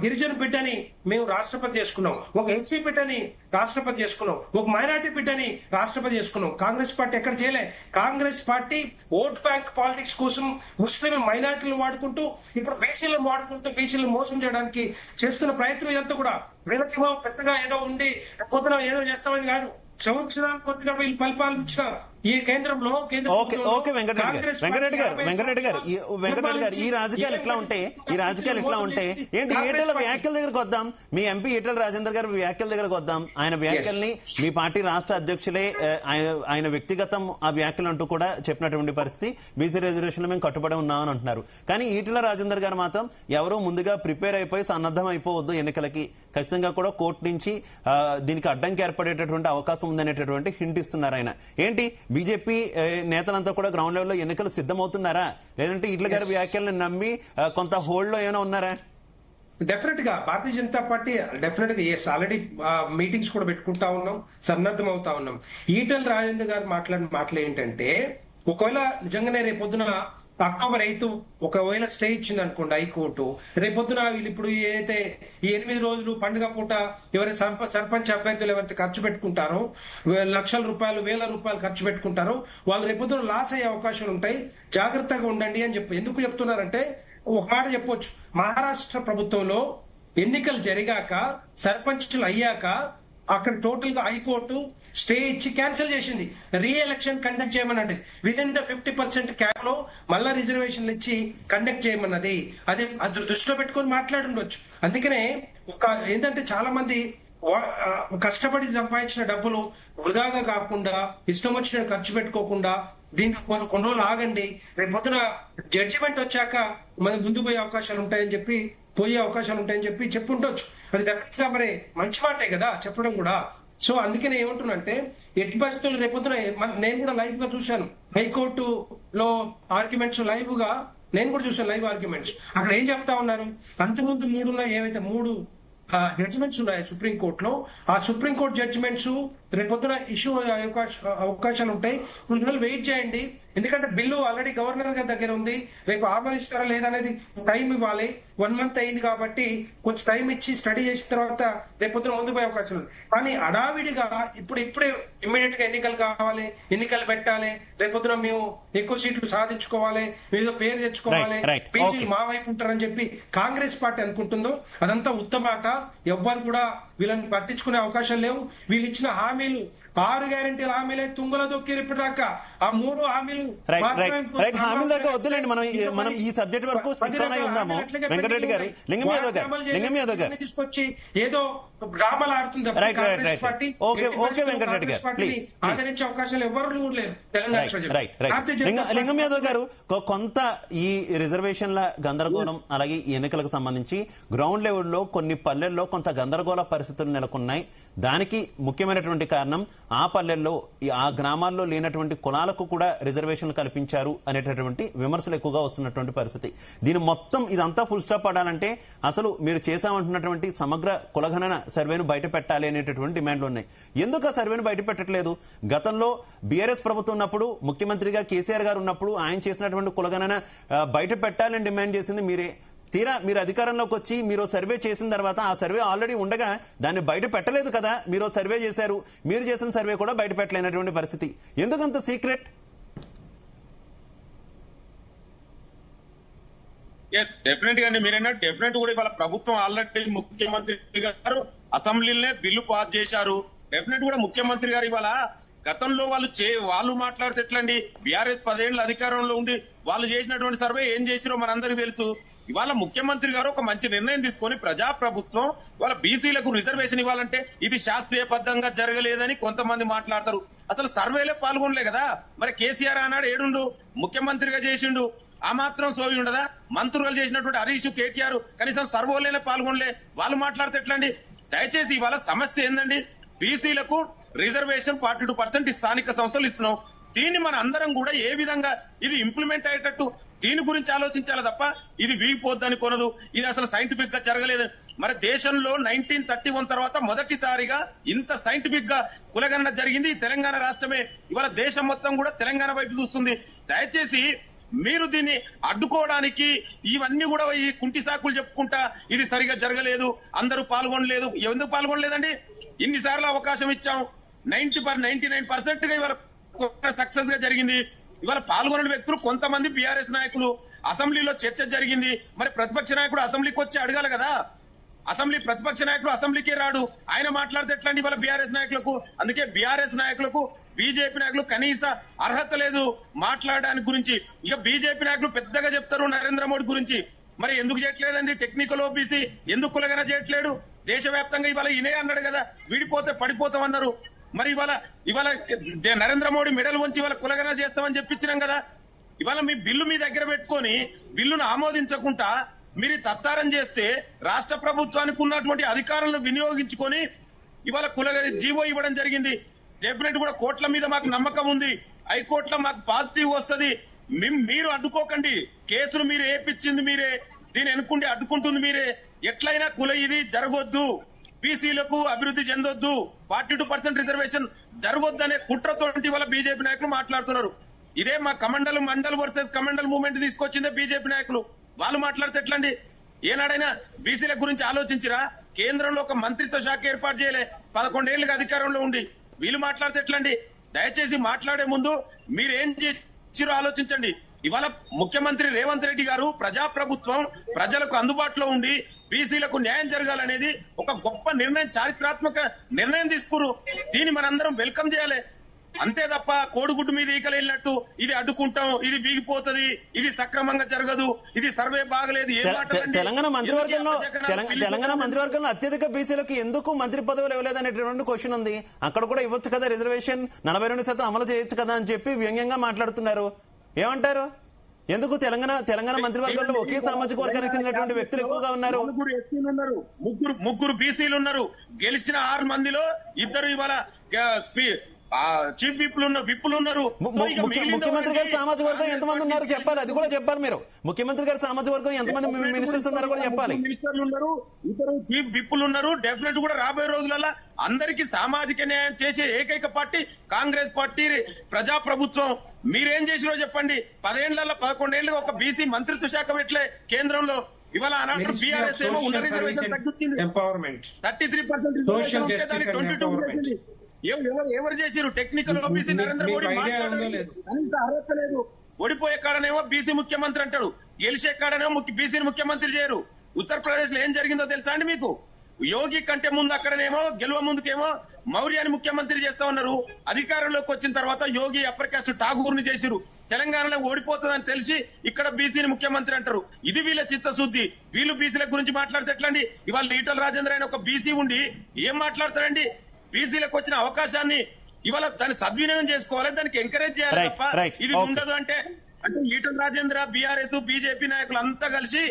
గిరిజన బిడ్డని మేము రాష్ట్రపతి చేసుకున్నాం, ఒక ఎస్సీ బిడ్డని రాష్ట్రపతి చేసుకున్నాం, ఒక మైనార్టీ బిడ్డని రాష్ట్రపతి చేసుకున్నాం. కాంగ్రెస్ పార్టీ ఎక్కడ చేయలే. Congress party vote bank politics కోసం ముస్లిం మైనార్టీలను వాడుకుంటూ ఇప్పుడు బీసీలను వాడుకుంటూ బీసీలను మోసం చేయడానికి చేస్తున్న ప్రయత్నం ఇదంతా కూడా. వీళ్ళకేమో పెద్దగా ఏదో ఉండి పొద్దున ఏదో చేస్తామని కాదు, సంవత్సరాలు కొద్దిగా వీళ్ళు పరిపాలించిన ఈ కేంద్రంలో ఓకే వెంకటరెడ్డి గారు ఈ రాజకీయాలు ఎట్లా ఉంటే ఏంటి ఈటెల వ్యాఖ్యల దగ్గరకు వద్దాం. మీ ఎంపీ ఈటెల రాజేందర్ గారి వ్యాఖ్యల దగ్గరకు వద్దాం. ఆయన వ్యాఖ్యల్ని మీ పార్టీ రాష్ట్ర అధ్యక్షులే ఆయన వ్యక్తిగతం ఆ వ్యాఖ్యలు అంటూ కూడా చెప్పినటువంటి పరిస్థితి. బీసీ రిజర్వేషన్ లో మేము కట్టుబడి ఉన్నామని అంటున్నారు. కానీ ఈటెల రాజేందర్ గారు మాత్రం ఎవరో ముందుగా ప్రిపేర్ అయిపోయి సన్నద్ధం అయిపోవద్దు ఎన్నికలకి, ఖచ్చితంగా కూడా కోర్టు నుంచి దీనికి అడ్డంకి ఏర్పడేటటువంటి అవకాశం ఉందనేటటువంటి హింట్ ఇస్తున్నారు ఆయన. ఏంటి బీజేపీ నేతలంతా కూడా గ్రౌండ్ లెవెల్లో ఎన్నికలు సిద్ధమవుతున్నారా, లేదంటే ఈటెల గారి వ్యాఖ్యలను నమ్మి కొంత హోల్డ్ లో ఏమైనా ఉన్నారా? డెఫినెట్ గా భారతీయ జనతా పార్టీ డెఫినెట్ గా ఆల్రెడీ మీటింగ్స్ కూడా పెట్టుకుంటా ఉన్నాం, సన్నద్ధం అవుతా ఉన్నాం. ఈటెల రాజేందర్ గారు మాట్లాడిన మాటలు ఏంటంటే, ఒకవేళ నిజంగానే రేపొద్దున అక్టోబర్ 8 ఒకవేళ స్టే ఇచ్చింది అనుకోండి హైకోర్టు, రేపొద్దున వీళ్ళు ఇప్పుడు ఏదైతే ఈ 8 రోజులు పండుగ పూట ఎవరైతే సర్పంచ్ అభ్యర్థులు ఎవరైతే ఖర్చు పెట్టుకుంటారో, లక్షల రూపాయలు 1000 రూపాయలు ఖర్చు పెట్టుకుంటారో వాళ్ళు రేపొద్దున లాస్ అయ్యే అవకాశాలు ఉంటాయి, జాగ్రత్తగా ఉండండి అని ఎందుకు చెప్తున్నారంటే, ఒక మాట చెప్పొచ్చు, మహారాష్ట్ర ప్రభుత్వంలో ఎన్నికలు జరిగాక సర్పంచ్లు అయ్యాక అక్కడ టోటల్ గా హైకోర్టు స్టే ఇచ్చి క్యాన్సిల్ చేసింది, రీ ఎలక్షన్ కండక్ట్ చేయమన్నది. విదిన్ ద 50% క్యాప్ లో మళ్ళా రిజర్వేషన్లు ఇచ్చి కండక్ట్ చేయమన్నది. అది దృష్టిలో పెట్టుకొని మాట్లాడుండొచ్చు. అందుకనే ఏంటంటే చాలా మంది కష్టపడి సంపాదించిన డబ్బులు వృధాగా కాకుండా ఇష్టం వచ్చిన ఖర్చు పెట్టుకోకుండా దీనికి కొన్ని రోజులు ఆగండి, రేపు పొద్దున జడ్జిమెంట్ వచ్చాక మన ముందు పోయే అవకాశాలు ఉంటాయని చెప్పి చెప్పుండొచ్చు. అది డెఫినెట్ గా మరి మంచి మాటే కదా చెప్పడం కూడా. సో అందుకనే ఏమంటున్నంటే, ఎట్టి పరిస్థితుల్లో రేపొద్దున నేను కూడా లైవ్ గా చూశాను, హైకోర్టులో ఆర్గ్యుమెంట్స్ లైవ్ గా నేను కూడా చూశాను, లైవ్ ఆర్గ్యుమెంట్స్. అక్కడ ఏం చెప్తా ఉన్నారు, అంతకుముందు 3 జడ్జిమెంట్స్ ఉన్నాయి సుప్రీంకోర్టులో. ఆ సుప్రీంకోర్టు జడ్జిమెంట్స్ రేపొద్దున ఇష్యూ అవకాశాలు ఉంటాయి, కొన్ని రోజులు వెయిట్ చేయండి, ఎందుకంటే బిల్లు ఆల్రెడీ గవర్నర్ గారి దగ్గర ఉంది, రేపు ఆమోదిస్తారా లేదనేది టైం ఇవ్వాలి. 1 month అయింది కాబట్టి కొంచెం టైం ఇచ్చి స్టడీ చేసిన తర్వాత రేపొద్దున ముందు పోయే అవకాశం ఉంది. కానీ అడావిడిగా ఇప్పుడే ఇమ్మీడియట్ గా ఎన్నికలు కావాలి, ఎన్నికలు పెట్టాలి, రేపొద్దున మేము ఎక్కువ సీట్లు సాధించుకోవాలి, ఏదో పేరు తెచ్చుకోవాలి, బీసీలు మా వైపు ఉంటారని చెప్పి కాంగ్రెస్ పార్టీ అనుకుంటుందో అదంతా ఉత్తమాట. ఎవ్వరు కూడా వీళ్ళని పట్టించుకునే అవకాశం లేవు. వీళ్ళు ఇచ్చిన హామీలు 6 గ్యారెంటీల హామీలే తుంగలో దొక్కిరు ఇప్పటిదాకా. ఆ 3 హామీలు హామీల దాకా వద్దులేండి, మనం ఈ సబ్జెక్ట్ వరకు ఉందాము. వెంకటరెడ్డి గారు, లింగం యాదవ్ గారు తీసుకొచ్చి ఏదో డ్రామాలు ఆడుతుంది ఆదరించే అవకాశాలు ఎవరు లేరు తెలంగాణ. లింగం యాదవ్ గారు, కొంత ఈ రిజర్వేషన్ల గందరగోళం అలాగే ఎన్నికలకు సంబంధించి గ్రౌండ్ లెవెల్లో కొన్ని పల్లెల్లో కొంత గందరగోళ పరిస్థితులు నెలకొన్నాయి. దానికి ముఖ్యమైనటువంటి కారణం ఆ పల్లెల్లో ఆ గ్రామాల్లో లేనటువంటి కులాలకు కూడా రిజర్వేషన్లు కల్పించారు అనేటటువంటి విమర్శలు ఎక్కువగా వస్తున్నటువంటి పరిస్థితి. దీని మొత్తం ఇదంతా ఫుల్ స్టాప్ పడాలంటే అసలు మీరు చేశామంటున్నటువంటి సమగ్ర కులగణన సర్వేను బయట పెట్టాలి అనేటటువంటి డిమాండ్లు ఉన్నాయి. ఎందుకు ఆ సర్వేను బయట పెట్టట్లేదు? గతంలో బీఆర్ఎస్ ప్రభుత్వం ఉన్నప్పుడు, ముఖ్యమంత్రిగా కేసీఆర్ గారు ఉన్నప్పుడు ఆయన చేసినటువంటి కులగణన బయట పెట్టాలని డిమాండ్ చేసింది మీరే. తీరా మీరు అధికారంలోకి వచ్చి మీరు సర్వే చేసిన తర్వాత ఆ సర్వే ఆల్రెడీ ఉండగా దాన్ని బయట పెట్టలేదు కదా, మీరు సర్వే చేశారు, మీరు చేసిన సర్వే కూడా బయట పెట్టలేనటువంటి పరిస్థితి. ఎందుకంత సీక్రెట్? డెఫినెట్ గా మీరైనా డెఫినెట్ కూడా ఇవాళ ప్రభుత్వం ఆల్రెడీ ముఖ్యమంత్రి గారు అసెంబ్లీలోనే బిల్లు పాస్ చేశారు. డెఫినెట్ కూడా ముఖ్యమంత్రి గారు ఇవాళ గతంలో వాళ్ళు మాట్లాడితే ఎట్లండి, బీఆర్ఎస్ 10 ఏళ్ల అధికారంలో ఉండి వాళ్ళు చేసినటువంటి సర్వే ఏం చేసిరో మనందరికీ తెలుసు. ఇవాళ ముఖ్యమంత్రి గారు ఒక మంచి నిర్ణయం తీసుకొని ప్రజాప్రభుత్వం వాళ్ళ బీసీలకు రిజర్వేషన్ ఇవ్వాలంటే ఇది శాస్త్రీయబద్ధంగా జరగలేదని కొంతమంది మాట్లాడతారు. అసలు సర్వేలే పాల్గొనలే కదా. మరి కేసీఆర్ ఆనాడు ఏడుండు, ముఖ్యమంత్రిగా చేసిండు, ఆ మాత్రం సోయి ఉండదా? మంత్రులు చేసినటువంటి హరీష్, కేటీఆర్ కనీసం సర్వోలేనే పాల్గొనలే, వాళ్ళు మాట్లాడితే ఎట్లండి? దయచేసి ఇవాళ సమస్య ఏందండి? బీసీలకు రిజర్వేషన్ 42% స్థానిక సంస్థలు ఇస్తున్నాం. దీన్ని మన అందరం కూడా ఏ విధంగా ఇది ఇంప్లిమెంట్ అయ్యేటట్టు దీని గురించి ఆలోచించాలి తప్ప ఇది వీగిపోద్దని కొనదు. ఇది అసలు సైంటిఫిక్ గా జరగలేదు. మరి దేశంలో 1931 తర్వాత మొదటిసారిగా ఇంత సైంటిఫిక్ గా కులగణన జరిగింది తెలంగాణ రాష్ట్రమే. ఇవాళ దేశం మొత్తం కూడా తెలంగాణ వైపు చూస్తుంది. దయచేసి మీరు దీన్ని అడ్డుకోవడానికి ఇవన్నీ కూడా ఈ కుంటి సాకులు చెప్పుకుంటా ఇది సరిగా జరగలేదు, అందరూ పాల్గొనలేదు. ఎందుకు పాల్గొనలేదండి? ఇన్నిసార్లు అవకాశం ఇచ్చాం. 99% గా ఇవాళ సక్సెస్ గా జరిగింది. ఇవాళ పాల్గొన్న వ్యక్తులు కొంతమంది బీఆర్ఎస్ నాయకులు. అసెంబ్లీలో చర్చ జరిగింది. మరి ప్రతిపక్ష నాయకుడు అసెంబ్లీకి వచ్చి అడగాలి కదా. ప్రతిపక్ష నాయకుడు అసెంబ్లీకే రాడు, ఆయన మాట్లాడితే ఎట్లాంటి ఇవాళ బీఆర్ఎస్ నాయకులకు. అందుకే బీఆర్ఎస్ నాయకులకు బీజేపీ నాయకులు కనీస అర్హత లేదు మాట్లాడడానికి గురించి. ఇక బీజేపీ నాయకులు పెద్దగా చెప్తారు నరేంద్ర మోడీ గురించి. మరి ఎందుకు చేయట్లేదండి? టెక్నికల్ ఓబీసీ ఎందుకు కులగన చేయట్లేడు? దేశవ్యాప్తంగా ఇవాళ ఇనే అన్నాడు కదా, విడిపోతే పడిపోతామన్నారు. మరి ఇవాళ నరేంద్ర మోడీ మెడల్ వంచి ఇవాళ కులగన చేస్తామని చెప్పించినాం కదా. ఇవాళ మీ బిల్లు మీ దగ్గర పెట్టుకొని బిల్లును ఆమోదించకుండా మీరు తత్సారం చేస్తే రాష్ట్ర ప్రభుత్వానికి ఉన్నటువంటి అధికారులను వినియోగించుకొని ఇవాళ కులగన జీవో ఇవ్వడం జరిగింది. డెఫినెట్ కూడా కోర్టుల మీద మాకు నమ్మకం ఉంది, హైకోర్టులో మాకు పాజిటివ్ వస్తుంది. మీరు అడ్డుకోకండి. కేసులు మీరు ఏపిచ్చింది మీరే, దీన్ని ఎన్నుకుంటే అడ్డుకుంటుంది మీరే. ఎట్లయినా ఇది జరగొద్దు, బీసీలకు అభివృద్ధి చెందొద్దు, 42% రిజర్వేషన్ జరగొద్దు అనే కుట్రతోటి వల్ల బీజేపీ నాయకులు మాట్లాడుతున్నారు. ఇదే మా మండల్ వర్సెస్ కమండల్ మూవ్మెంట్ తీసుకొచ్చిందే బీజేపీ నాయకులు. వాళ్ళు మాట్లాడితే ఎట్లండి? ఏనాడైనా బీసీల గురించి ఆలోచించిరా? కేంద్రంలో ఒక మంత్రిత్వ శాఖ ఏర్పాటు చేయలే, 11 ఏళ్లుగా అధికారంలో ఉండి వీళ్ళు మాట్లాడితే ఎట్లండి? దయచేసి మాట్లాడే ముందు మీరేం చేసిరో ఆలోచించండి. ఇవాళ ముఖ్యమంత్రి రేవంత్ రెడ్డి గారు ప్రజాప్రభుత్వం ప్రజలకు అందుబాటులో ఉండి బీసీలకు న్యాయం జరగాలనేది ఒక గొప్ప నిర్ణయం, చారిత్రాత్మక నిర్ణయం తీసుకురు. దీన్ని మనందరం వెల్కమ్ చేయాలి. అంతే తప్ప కోడిగుడ్డు మీద ఈకలు వెళ్ళినట్టు ఇది అడ్డుకుంటాం, ఇది వీగిపోతుంది, ఇది సక్రమంగా జరగదు, ఇది సర్వే బాగలేదు. తెలంగాణ మంత్రివర్గంలో అత్యధిక బీసీలకు ఎందుకు మంత్రి పదవులు ఇవ్వలేదు అనేటువంటి క్వశ్చన్ ఉంది. అక్కడ కూడా ఇవ్వచ్చు కదా, రిజర్వేషన్ 42% అమలు చేయొచ్చు కదా అని చెప్పి వ్యంగ్యంగా మాట్లాడుతున్నారు. ఏమంటారు? ఎందుకు తెలంగాణ మంత్రివర్గంలో ఒకే సామాజిక వర్గానికి చెందినటువంటి వ్యక్తులు ఎక్కువగా ఉన్నారు? ముగ్గురు బీసీలు ఉన్నారు. గెలిచిన 6 మందిలో 2 ఇవాళ చీఫ్ విప్పులు ఉన్నారు. ముఖ్యమంత్రి గారి సామాజిక వర్గం ఎంతమంది ఉన్నారు చెప్పాలి, అది కూడా చెప్పాలి మీరు. ముఖ్యమంత్రి గారి సామాజిక వర్గం ఎంతమంది మినిస్టర్స్ ఉన్నారు కూడా చెప్పాలి. మినిస్టర్లు ఉన్నారు, 2 చీఫ్ విప్పులు ఉన్నారు. డెఫినెట్ కూడా రాబోయే రోజులలో అందరికీ సామాజిక న్యాయం చేసే ఏకైక పార్టీ కాంగ్రెస్ పార్టీ, ప్రజా ప్రభుత్వం. మీరేం చేసిరో చెప్పండి. 10 ఏళ్లలో 11 ఏళ్ళుగా ఒక బీసీ మంత్రిత్వ శాఖ పెట్టలే కేంద్రంలో. ఇవాళ ఆనాడు బీఆర్ఎస్ ఏమో ఉన్న రిజర్వేషన్ తగ్గించింది, 33% ఎవరు చేసిరు? టెక్నికల్ ఓబీసీ నరేంద్ర మోడీ అర్హత లేదు. ఓడిపోయే కాడనేమో బీసీ ముఖ్యమంత్రి అంటాడు, గెలిచే కాడనేమో బీసీని ముఖ్యమంత్రి చేయరు. ఉత్తరప్రదేశ్ లో ఏం జరిగిందో తెలుసా అండి మీకు? యోగి కంటే ముందు అక్కడనేమో గెలువ ముందుకేమో మౌర్యాన్ని ముఖ్యమంత్రి చేస్తా ఉన్నారు. అధికారంలోకి వచ్చిన తర్వాత యోగి అప్రకాష్ ఠాగూర్ ని చేసిరు. తెలంగాణలో ఓడిపోతుందని తెలిసి ఇక్కడ బీసీని ముఖ్యమంత్రి అంటారు. ఇది వీళ్ళ చిత్తశుద్ధి. వీళ్ళు బీసీల గురించి మాట్లాడితే ఎట్లండి? ఇవాళ ఈటల రాజేంద్ర ఆయన ఒక బీసీ ఉండి ఏం మాట్లాడతారండి? బీసీలకు వచ్చిన అవకాశాన్ని ఇవాళ దాన్ని సద్వినియోగం చేసుకోవాలి, దానికి ఎంకరేజ్ చేయాలి తప్ప ఇది ఉండదు. అంటే ఈటల రాజేంద్ర, బీఆర్ఎస్, బీజేపీ నాయకులు అంతా కలిసి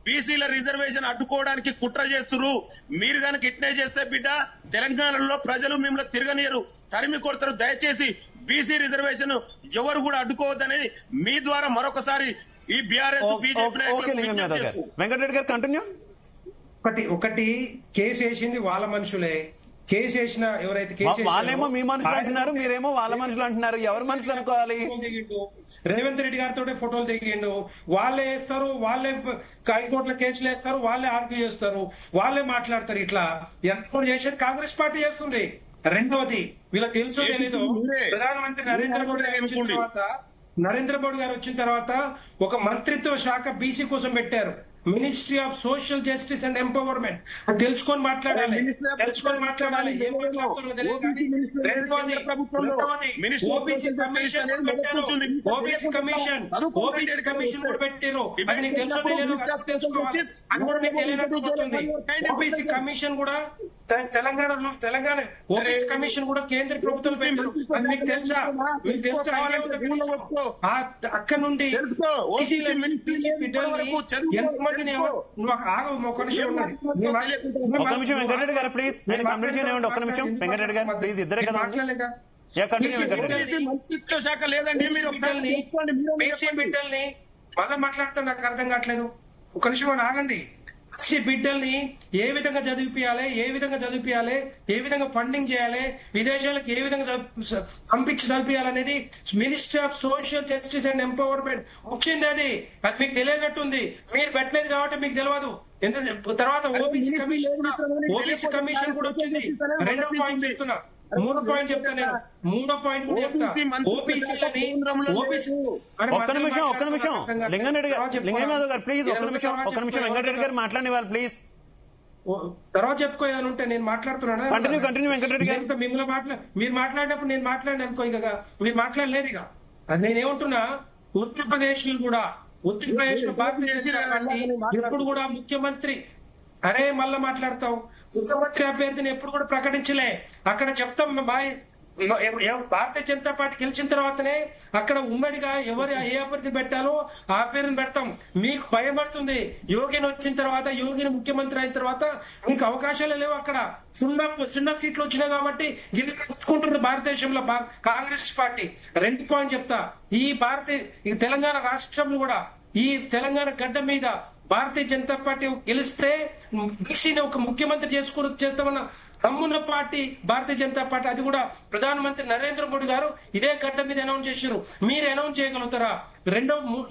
బీసీల రిజర్వేషన్ అడ్డుకోవడానికి కుట్ర చేస్తున్నారు. మీరు కనుక ఇట్నే చేస్తే బిడ్డ తెలంగాణలో ప్రజలు మిమ్మల్ని తిరగనీయరు, తరిమి కొడతారు. దయచేసి బీసీ రిజర్వేషన్ ఎవరు కూడా అడ్డుకోవద్దనేది మీ ద్వారా మరొకసారి ఈ బీఆర్ఎస్, బీజేపీ నాయకులు. వెంకటరెడ్డి గారు కంటిన్యూ. ఒకటి కేసు వేసింది వాళ్ళ మనుషులే. కేసు వేసిన ఎవరైతే వాళ్ళేమో మీ మనుషులు అంటున్నారు, మీరేమో వాళ్ళ మనుషులు అంటున్నారు. ఎవరు మనుషులు అనుకోవాలి? రేవంత్ రెడ్డి గారితో ఫోటోలు దిగిండు. వాళ్ళే వేస్తారు, వాళ్ళే హైకోర్టులో కేసులు వేస్తారు, వాళ్ళే ఆర్గ్యూ చేస్తారు, వాళ్ళే మాట్లాడతారు. ఇట్లా ఎంత చేసేది కాంగ్రెస్ పార్టీ చేస్తుంది. రెండోది వీళ్ళకి తెలుసో తెలీదు, ప్రధానమంత్రి నరేంద్ర మోడీ గారు వచ్చిన తర్వాత ఒక మంత్రిత్వ శాఖ బీసీ కోసం పెట్టారు, ministry of social justice and empowerment. తెలుసుకొని మాట్లాడాలి. ఏం మాట్లాడుతున్నారో తెలియదు. ఓబీసీ కమిషన్ కూడా పెట్టారు. అది నీకు తెలుసో తెలియదు, తెలుసుకోవాలి. ఓబీసీ కమిషన్ కూడా తెలంగాణ ఓబీసీ కమిషన్ కూడా కేంద్ర ప్రభుత్వం పెట్టారు. అది మీకు తెలుసా? మీకు తెలుసా? అక్కడ నుండి ఎంతమందిని నువ్వు ఆగవు ఒక నిమిషం ఉన్నది. ఒక నిమిషం వెంకటరెడ్డి గారు ప్లీజ్, నేను కంప్లీట్ చేయనివ్వండి. ఒక్క నిమిషం వెంకటరెడ్డి గారు ప్లీజ్, ఇద్దరే కదా. మంత్రిత్వ శాఖ లేదండి, మీరు బీసీ బిడ్డల్ని మళ్ళీ మాట్లాడుతూ నాకు అర్థం కావట్లేదు. ఒక నిమిషం ఆగండి. బీసీ బిడ్డల్ని ఏ విధంగా చదివిపియాలి, ఏ విధంగా ఫండింగ్ చేయాలి, విదేశాలకు ఏ విధంగా పంపించి చదివియాలనేది ministry of social justice and empowerment వచ్చింది. అది మీకు తెలియనట్టుంది. మీరు పెట్టలేదు కాబట్టి మీకు తెలియదు. తర్వాత ఓబీసీ కమిషన్ కూడా వచ్చింది. 2వ పాయింట్ చెప్తున్నా, 3వ పాయింట్ చెప్తా. నేను 3వ పాయింట్ కూడా చెప్తా. ఒక్క నిమిషం లింగరెడ్డి గారు ప్లీజ్, ఒక్క నిమిషం వెంకటరెడ్డి గారు మాట్లాడనివ్వాలి ప్లీజ్. తర్వాత చెప్పుకో ఏదైనా ఉంటే. నేను మాట్లాడుతున్నాను. కంటిన్యూ వెంకటరెడ్డి గారు. మిమ్మల్ని మీరు మాట్లాడినప్పుడు నేను మాట్లాడిన అనుకో, ఇక మీరు మాట్లాడలేదు. ఇక అది నేనేమంటున్నా, ఉత్తరప్రదేశ్ లో భారతీయ జనతా పార్టీ ఎప్పుడు కూడా ముఖ్యమంత్రి మళ్ళా మాట్లాడతావు. ముఖ్యమంత్రి అభ్యర్థిని ఎప్పుడు కూడా ప్రకటించలే. అక్కడ చెప్తాం భారతీయ జనతా పార్టీ గెలిచిన తర్వాతనే అక్కడ ఉమ్మడిగా ఎవరు ఏ అభ్యర్థి పెట్టాలో ఆ అభ్యర్థిని పెడతాం. మీకు భయపడుతుంది. యోగిని వచ్చిన తర్వాత, యోగిని ముఖ్యమంత్రి అయిన తర్వాత మీకు అవకాశాలే లేవు. అక్కడ సున్నా సీట్లు వచ్చినాయి కాబట్టి గెలుచుకుంటుంది భారతదేశంలో కాంగ్రెస్ పార్టీ. 2 పాయింట్ చెప్తా. ఈ తెలంగాణ రాష్ట్రంలో కూడా, ఈ తెలంగాణ గడ్డ మీద భారతీయ జనతా పార్టీ గెలిస్తే బీసీని ఒక ముఖ్యమంత్రి చేస్తామన్న తమ్మున్న పార్టీ భారతీయ జనతా పార్టీ. అది కూడా ప్రధానమంత్రి నరేంద్ర మోడీ గారు ఇదే గడ్డ మీద అనౌన్స్ చేశారు. మీరు అనౌన్స్ చేయగలుగుతారా?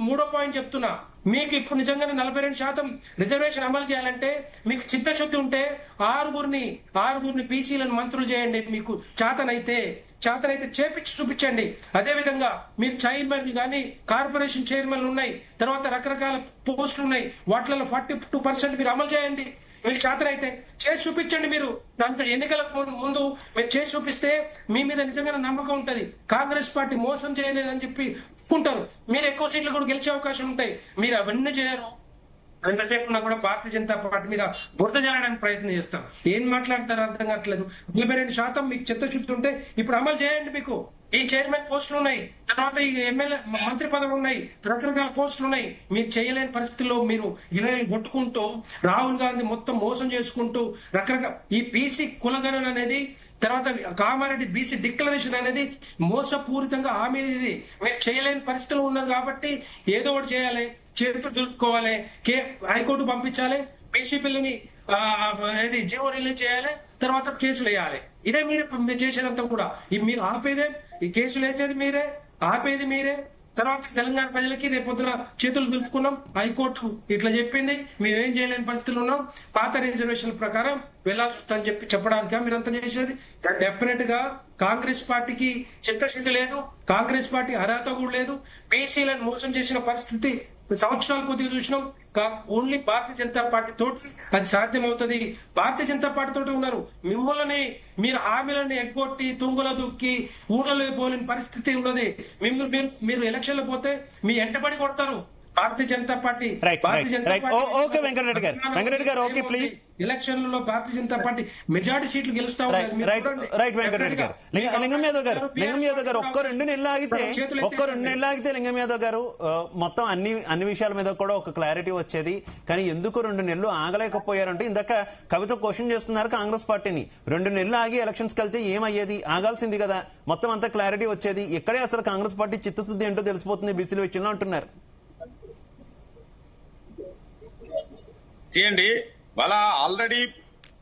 3వ పాయింట్ చెప్తున్నా. మీకు ఇప్పుడు నిజంగానే 42% రిజర్వేషన్ అమలు చేయాలంటే మీకు చిత్తశుద్ధి ఉంటే ఆరుగురిని బీసీలను మంత్రులు చేయండి. మీకు చేతనైతే చేపించి చూపించండి. అదే విధంగా మీరు చైర్మన్ కానీ కార్పొరేషన్ చైర్మన్ ఉన్నాయి, తర్వాత రకరకాల పోస్టులు ఉన్నాయి. వాటిలో 42% మీరు అమలు చేయండి. మీకు చేతనైతే చేసి చూపించండి. మీరు దాంట్లో ఎన్నికలకు ముందు మీరు చేసి చూపిస్తే మీ మీద నిజంగానే నమ్మకం ఉంటది. కాంగ్రెస్ పార్టీ మోసం చేయలేదని చెప్పి ఉంటారు. మీరు ఎక్కువ సీట్లు కూడా గెలిచే అవకాశం ఉంటాయి. మీరు అవన్నీ చేయరు. ఎంతసేపు ఉన్నా కూడా భారతీయ జనతా పార్టీ మీద బురద జల్లడానికి ప్రయత్నం చేస్తాం. ఏం మాట్లాడతారో అర్థం కావట్లేదు. 42% మీకు చిత్తశుద్ధి ఉంటే ఇప్పుడు అమలు చేయండి. మీకు ఈ చైర్మన్ పోస్టులు ఉన్నాయి, తర్వాత ఈ ఎమ్మెల్యే మంత్రి పదవులు ఉన్నాయి, రకరకాల పోస్టులు ఉన్నాయి. మీరు చేయలేని పరిస్థితుల్లో మీరు ఇలాగ కొట్టుకుంటూ రాహుల్ గాంధీ మొత్తం మోసం చేసుకుంటూ రకరకాల ఈ బీసీ కులగణన అనేది, తర్వాత కామారెడ్డి బీసీ డిక్లరేషన్ అనేది మోసపూరితంగా హామీ. ఇది మీరు చేయలేని పరిస్థితులు ఉన్నారు కాబట్టి ఏదో ఒకటి చేయాలి, చేతులు దులుపుకోవాలి, హైకోర్టు పంపించాలి, బీసీ బిల్లుని జీవో రిలీజ్ చేయాలి, తర్వాత కేసులు వేయాలి. ఇదే మీరు చేసేదంతా కూడా. మీరు ఆపేదే, ఈ కేసులు వేసేది మీరే, ఆపేది మీరే. తర్వాత తెలంగాణ ప్రజలకి రేపొద్దున చేతులు దులుపుకున్నాం, హైకోర్టు ఇట్లా చెప్పింది, మేమేం చేయలేని పరిస్థితులు ఉన్నాం, పాత రిజర్వేషన్ ప్రకారం వెళ్లాల్సి వస్తుందని చెప్పడానికి మీరంతా చేసేది. డెఫినెట్ గా కాంగ్రెస్ పార్టీకి చిత్తశుద్ధి లేదు, కాంగ్రెస్ పార్టీ అర్హత కూడా లేదు. బీసీలను మోసం చేసిన పరిస్థితి సంవత్సరాల కొద్దిగా చూసినాం. ఓన్లీ భారతీయ జనతా పార్టీ తోటి అది సాధ్యమవుతుంది. భారతీయ జనతా పార్టీ తోటి ఉన్నారు. మిమ్మల్ని మీరు హామీలను ఎగ్గొట్టి తుంగుల దుక్కి ఊర్లలో పోలేని పరిస్థితి ఉన్నది. మీరు ఎలక్షన్లో పోతే మీ ఎంటబడి కొడతారు భారతీయ జనతా పార్టీ. వెంకటరెడ్డి గారు ఓకే ప్లీజ్. ఎలక్షన్లలో భారతీయ జనతా పార్టీ మెజారిటీ సీట్లు గెలుస్తా వెంకటరెడ్డి గారు. లింగం యాదవ్ గారు ఒక్క 2 నెలలు ఆగితే లింగం యాదవ్ గారు మొత్తం అన్ని విషయాల మీద కూడా ఒక క్లారిటీ వచ్చేది. కానీ ఎందుకు 2 నెలలు ఆగలేకపోయారంటే, ఇందాక కవిత క్వశ్చన్ చేస్తున్నారు కాంగ్రెస్ పార్టీని. 2 నెలలు ఆగి ఎలక్షన్స్ వెళ్తే ఏమయ్యేది? ఆగాల్సింది కదా, మొత్తం అంతా క్లారిటీ వచ్చేది. ఇక్కడే అసలు కాంగ్రెస్ పార్టీ చిత్తశుద్ధి ఏంటో తెలిసిపోతుంది బీసీల విషయంలో అంటున్నారు. చేయండి. వాళ్ళ ఆల్రెడీ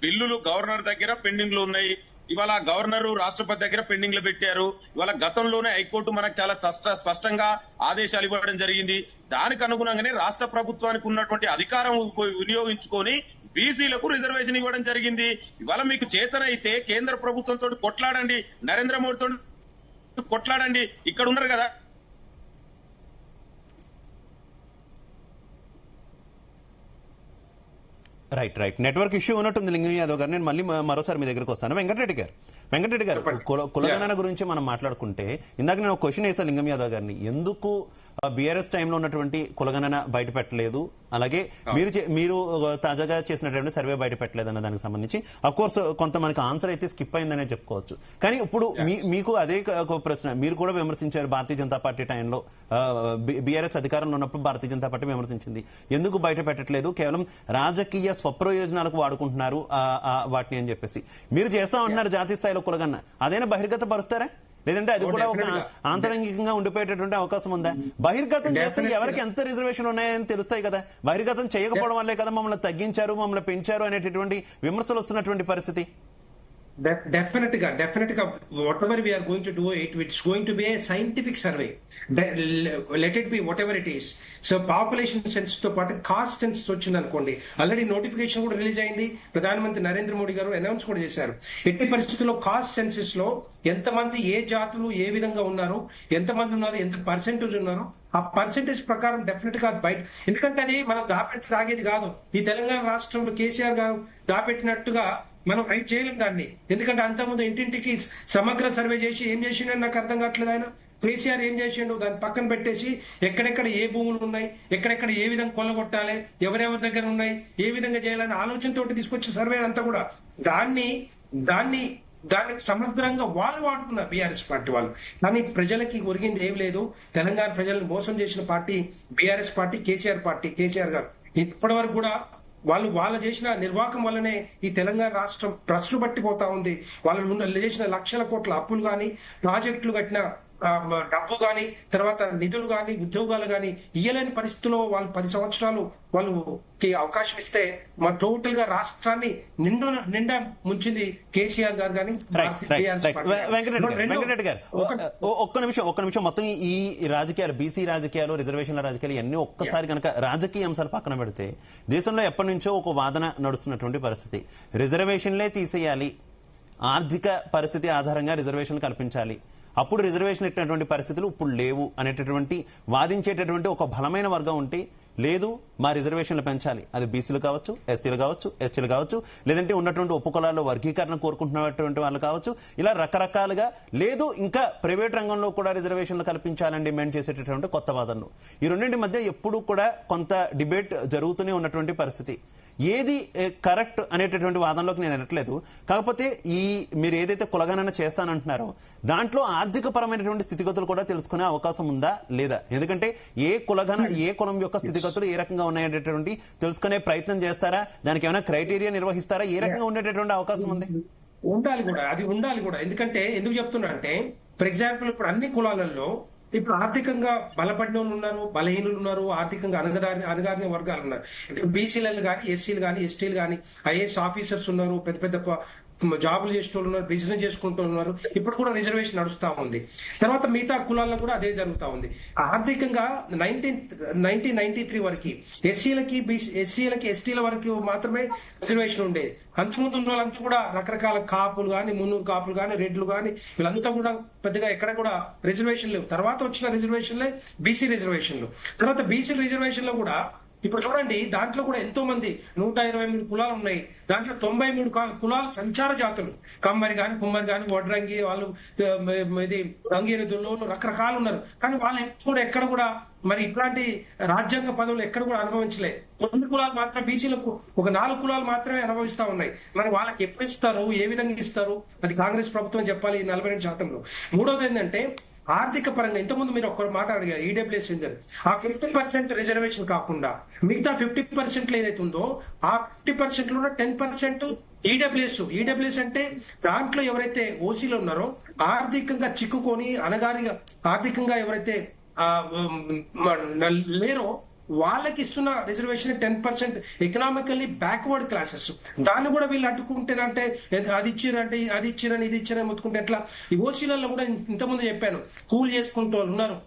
బిల్లులు గవర్నర్ దగ్గర పెండింగ్ లో ఉన్నాయి. ఇవాళ గవర్నర్ రాష్ట్రపతి దగ్గర పెండింగ్ లో పెట్టారు. ఇవాళ గతంలోనే హైకోర్టు మనకు చాలా స్పష్టంగా ఆదేశాలు ఇవ్వడం జరిగింది. దానికి అనుగుణంగానే రాష్ట్ర ప్రభుత్వానికి ఉన్నటువంటి అధికారం వినియోగించుకొని బీసీలకు రిజర్వేషన్ ఇవ్వడం జరిగింది. ఇవాళ మీకు చేతనైతే కేంద్ర ప్రభుత్వంతో కొట్లాడండి, నరేంద్ర మోడీతో కొట్లాడండి. ఇక్కడ ఉన్నారు కదా, రైట్ నెట్వర్క్ ఇష్యూ ఉన్నట్టుంది లింగం యాదవ్ గారు. నేను మళ్ళీ మరోసారి మీ దగ్గరకు వస్తాను. వెంకటరెడ్డి గారు కులగణన గురించి మనం మాట్లాడుకుంటే ఇందాక నేను ఒక క్వశ్చన్ వేసాను లింగం యాదవ్ గారిని, ఎందుకు బీఆర్ఎస్ టైంలో ఉన్నటువంటి కులగణన బయట పెట్టలేదు, అలాగే మీరు తాజాగా చేసినటువంటి సర్వే బయట పెట్టలేదు అన్న దానికి సంబంధించి అఫ్ కోర్స్ కొంత మనకి ఆన్సర్ అయితే స్కిప్ అయిందనే చెప్పుకోవచ్చు. కానీ ఇప్పుడు మీకు అదే ఒక ప్రశ్న, మీరు కూడా విమర్శించారు భారతీయ జనతా పార్టీ టైంలో, బీఆర్ఎస్ అధికారంలో ఉన్నప్పుడు భారతీయ జనతా పార్టీ విమర్శించింది, ఎందుకు బయట పెట్టట్లేదు, కేవలం రాజకీయ స్వప్రయోజనాలకు వాడుకుంటున్నారు వాటిని అని చెప్పేసి. మీరు చేస్తా ఉంటున్నారు జాతీయ స్థాయిలో కులగన్న, అదైనా బహిర్గత పరుస్తారా, లేదంటే అది కూడా ఒక ఆంతరంగికంగా ఉండిపోయేటటువంటి అవకాశం ఉందా? బహిర్గతం చేస్తే ఎవరికి ఎంత రిజర్వేషన్ ఉన్నాయని తెలుస్తాయి కదా. బహిర్గతం చేయకపోవడం వల్లే కదా మమ్మల్ని తగ్గించారు, మమ్మల్ని పెంచారు అనేటటువంటి విమర్శలు వస్తున్నటువంటి పరిస్థితి. Definitely, whatever we are going to do, it's going to be a scientific survey. Let it be whatever it is. So population census తో పాటు కాస్ట్ సెన్సస్ వచ్చింది అనుకోండి, ఆల్రెడీ నోటిఫికేషన్ కూడా రిలీజ్ అయింది, ప్రధానమంత్రి నరేంద్ర మోడీ గారు అనౌన్స్ కూడా చేశారు. ఎట్టి పరిస్థితుల్లో కాస్ట్ సెన్సస్ లో ఎంతమంది ఏ జాతులు ఏ విధంగా ఉన్నారు, ఎంతమంది ఉన్నారు, ఎంత పర్సెంటేజ్ ఉన్నారు, ఆ పర్సెంటేజ్ ప్రకారం డెఫినెట్ గా బయట, ఎందుకంటే అది మనం దాపెట్టి తాగేది కాదు. ఈ తెలంగాణ రాష్ట్రంలో కేసీఆర్ గారు దాపెట్టినట్టుగా మనం రైట్ చేయలేం దాన్ని, ఎందుకంటే అంతకుముందు ఇంటింటికి సమగ్ర సర్వే చేసి ఏం చేసిండని నాకు అర్థం కావట్లేదు. ఆయన కేసీఆర్ ఏం చేసిండు, దాన్ని పక్కన పెట్టేసి ఎక్కడెక్కడ ఏ భూములు ఉన్నాయి, ఎక్కడెక్కడ ఏ విధంగా కొల్లగొట్టాలి, ఎవరెవరి దగ్గర ఉన్నాయి, ఏ విధంగా చేయాలని ఆలోచనతోటి తీసుకొచ్చే సర్వే అంతా కూడా దాన్ని సమగ్రంగా వాళ్ళు వాడుతున్నారు బీఆర్ఎస్ పార్టీ వాళ్ళు. కానీ ప్రజలకి ఒరిగింది ఏం లేదు. తెలంగాణ ప్రజలను మోసం చేసిన పార్టీ బీఆర్ఎస్ పార్టీ, కేసీఆర్ గారు. ఇప్పటి వరకు కూడా వాళ్ళు చేసిన నిర్వాహకం వల్లనే ఈ తెలంగాణ రాష్ట్రం భ్రష్టు పట్టిపోతా ఉంది. వాళ్ళు చేసిన లక్షల కోట్ల అప్పులు గాని, ప్రాజెక్టులు కట్టిన డబ్బు గాని, తర్వాత నిధులు గాని, ఉద్యోగాలు గాని ఇయ్యలేని పరిస్థితుల్లో వాళ్ళు 10 సంవత్సరాలు వాళ్ళకి అవకాశం ఇస్తే మా టోటల్ గా రాష్ట్రాన్ని నిండా ముంచింది కేసీఆర్ గారు కానీ. వెంకటరెడ్డి గారు ఒక్క నిమిషం మొత్తం ఈ రాజకీయాలు, బీసీ రాజకీయాలు, రిజర్వేషన్ల రాజకీయాలు ఇవన్నీ ఒక్కసారి కనుక రాజకీయ అంశాలు పక్కన పెడితే, దేశంలో ఎప్పటి నుంచో ఒక వాదన నడుస్తున్నటువంటి పరిస్థితి, రిజర్వేషన్లే తీసేయాలి, ఆర్థిక పరిస్థితి ఆధారంగా రిజర్వేషన్ కల్పించాలి, అప్పుడు రిజర్వేషన్ ఇచ్చినటువంటి పరిస్థితులు ఇప్పుడు లేవు అనేటటువంటి వాదించేటటువంటి ఒక బలమైన వర్గం ఉంటే, లేదు మా రిజర్వేషన్లు పెంచాలి, అది బీసీలు కావచ్చు, ఎస్సీలు కావచ్చు, ఎస్టీలు కావచ్చు, లేదంటే ఉన్నటువంటి ఉపకులాల్లో వర్గీకరణ కోరుకుంటున్నటువంటి వాళ్ళు కావచ్చు, ఇలా రకరకాలుగా, లేదు ఇంకా ప్రైవేట్ రంగంలో కూడా రిజర్వేషన్లు కల్పించాలని డిమాండ్ చేసేటటువంటి కొత్త వాదనలు, ఈ రెండింటి మధ్య ఎప్పుడు కూడా కొంత డిబేట్ జరుగుతూనే ఉన్నటువంటి పరిస్థితి. ఏది కరెక్ట్ అనేటటువంటి వాదనలోకి నేను అనట్లేదు. కాకపోతే మీరు ఏదైతే కులగణన చేస్తానంటున్నారో దాంట్లో ఆర్థిక పరమైనటువంటి స్థితిగతులు కూడా తెలుసుకునే అవకాశం ఉందా లేదా? ఎందుకంటే ఏ కులం యొక్క స్థితిగతులు ఏ రకంగా ఉన్నాయనేటటువంటి తెలుసుకునే ప్రయత్నం చేస్తారా? దానికి ఏమైనా క్రైటీరియా నిర్వహిస్తారా? ఏ రకంగా ఉండేటటువంటి అవకాశం ఉంది? ఉండాలి కూడా. ఎందుకంటే ఎందుకు చెప్తున్నా అంటే, ఫర్ ఎగ్జాంపుల్ ఇప్పుడు అన్ని కులాలలో ఇప్పుడు ఆర్థికంగా బలపడిన వాళ్ళు ఉన్నారు, బలహీనులు ఉన్నారు, ఆర్థికంగా అనగారిన వర్గాలు ఉన్నారు. ఇప్పుడు బీసీలు కానీ, ఎస్సీలు కానీ, ఎస్టీలు కానీ, ఐఏఎస్ ఆఫీసర్స్ ఉన్నారు, పెద్ద జాబులు చేసే వాళ్ళు ఉన్నారు, బిజినెస్ చేసుకుంటూ ఉన్నారు. ఇప్పుడు కూడా రిజర్వేషన్ నడుస్తా ఉంది. తర్వాత మిగతా కులాల్లో కూడా అదే జరుగుతా ఉంది. ఆర్థికంగా 1993 వరకు ఎస్సీలకి ఎస్టీల వరకు మాత్రమే రిజర్వేషన్ ఉండేది. అంతకుముందు ఉన్న వాళ్ళంతా కూడా రకరకాల కాపులు కానీ, మున్నూరు కాపులు కానీ, రెడ్లు కానీ, వీళ్ళంతా కూడా పెద్దగా ఎక్కడ కూడా రిజర్వేషన్ లేవు. తర్వాత వచ్చిన రిజర్వేషన్లే బీసీ రిజర్వేషన్లు. తర్వాత బీసీ రిజర్వేషన్ లో కూడా ఇప్పుడు చూడండి, దాంట్లో కూడా ఎంతో మంది 123 కులాలు ఉన్నాయి. దాంట్లో 93 కులాలు సంచార జాతులు, కమ్మరి కానీ, కుమ్మరి కానీ, వడ్రంగి వాళ్ళు, ఇది రంగీరుదుల్లో రకరకాలు ఉన్నారు. కానీ వాళ్ళు కూడా ఎక్కడ కూడా మరి ఇట్లాంటి రాజ్యాంగ పదవులు ఎక్కడ కూడా అనుభవించలేదు. కొన్ని కులాలు మాత్రం, బీసీలకు ఒక 4 కులాలు మాత్రమే అనుభవిస్తా ఉన్నాయి. మరి వాళ్ళకి ఎప్పుడు ఇస్తారు, ఏ విధంగా ఇస్తారు, అది కాంగ్రెస్ ప్రభుత్వం చెప్పాలి. 42%. మూడోది ఏంటంటే ఆర్థిక పరంగా, ఇంతకుముందు మీరు ఒక్క మాట అడిగారు, ఈడబ్ల్యూఎస్ ఆ 50% రిజర్వేషన్ కాకుండా మిగతా 50% ఏదైతే ఉందో ఆ 50% లో 10% ఈడబ్ల్యూఎస్ అంటే దాంట్లో ఎవరైతే ఓసీలో ఉన్నారో, ఆర్థికంగా చిక్కుకొని ఆర్థికంగా ఎవరైతే లేరో వాళ్ళకి ఇస్తున్న రిజర్వేషన్ 10% ఎకనామికల్లీ బ్యాక్వర్డ్ క్లాసెస్. దాన్ని కూడా వీళ్ళు అడ్డుకుంటేనంటే అది ఇచ్చిరని ఇది ఇచ్చిరని మొత్తుకుంటే ఎట్లా? ఈ ఓసీలలో కూడా ఇంతకుముందు చెప్పాను, కూల్ చేసుకుంటూ వాళ్ళు ఉన్నారు,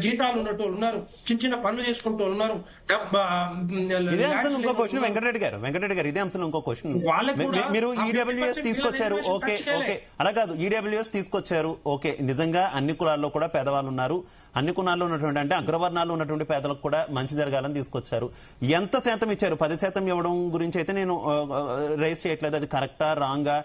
జీతాలు ఉన్నట్టు ఉన్నారు, చిన్న చిన్న పనులు చేసుకుంటూ ఉన్నారు. ఇదే అంశం ఇంకో క్వశ్చన్ వెంకటరెడ్డి గారు ఇదే అంశం ఇంకో క్వశ్చన్. మీరు ఈడబ్ల్యూఎస్ తీసుకొచ్చారు, ఓకే ఓకే, అలా కాదు, ఈడబ్ల్యూఎస్ తీసుకొచ్చారు, ఓకే, నిజంగా అన్ని కులాల్లో కూడా పేదవాళ్ళు ఉన్నారు, అన్ని కులాల్లో ఉన్నటువంటి అంటే అగ్రవర్ణాల్లో ఉన్నటువంటి పేదలకు కూడా మంచి జరగాలని తీసుకొచ్చారు. ఎంత శాతం ఇచ్చారు? 10% ఇవ్వడం గురించి అయితే నేను రైజ్ చేయట్లేదు, అది కరెక్టా రాంగా,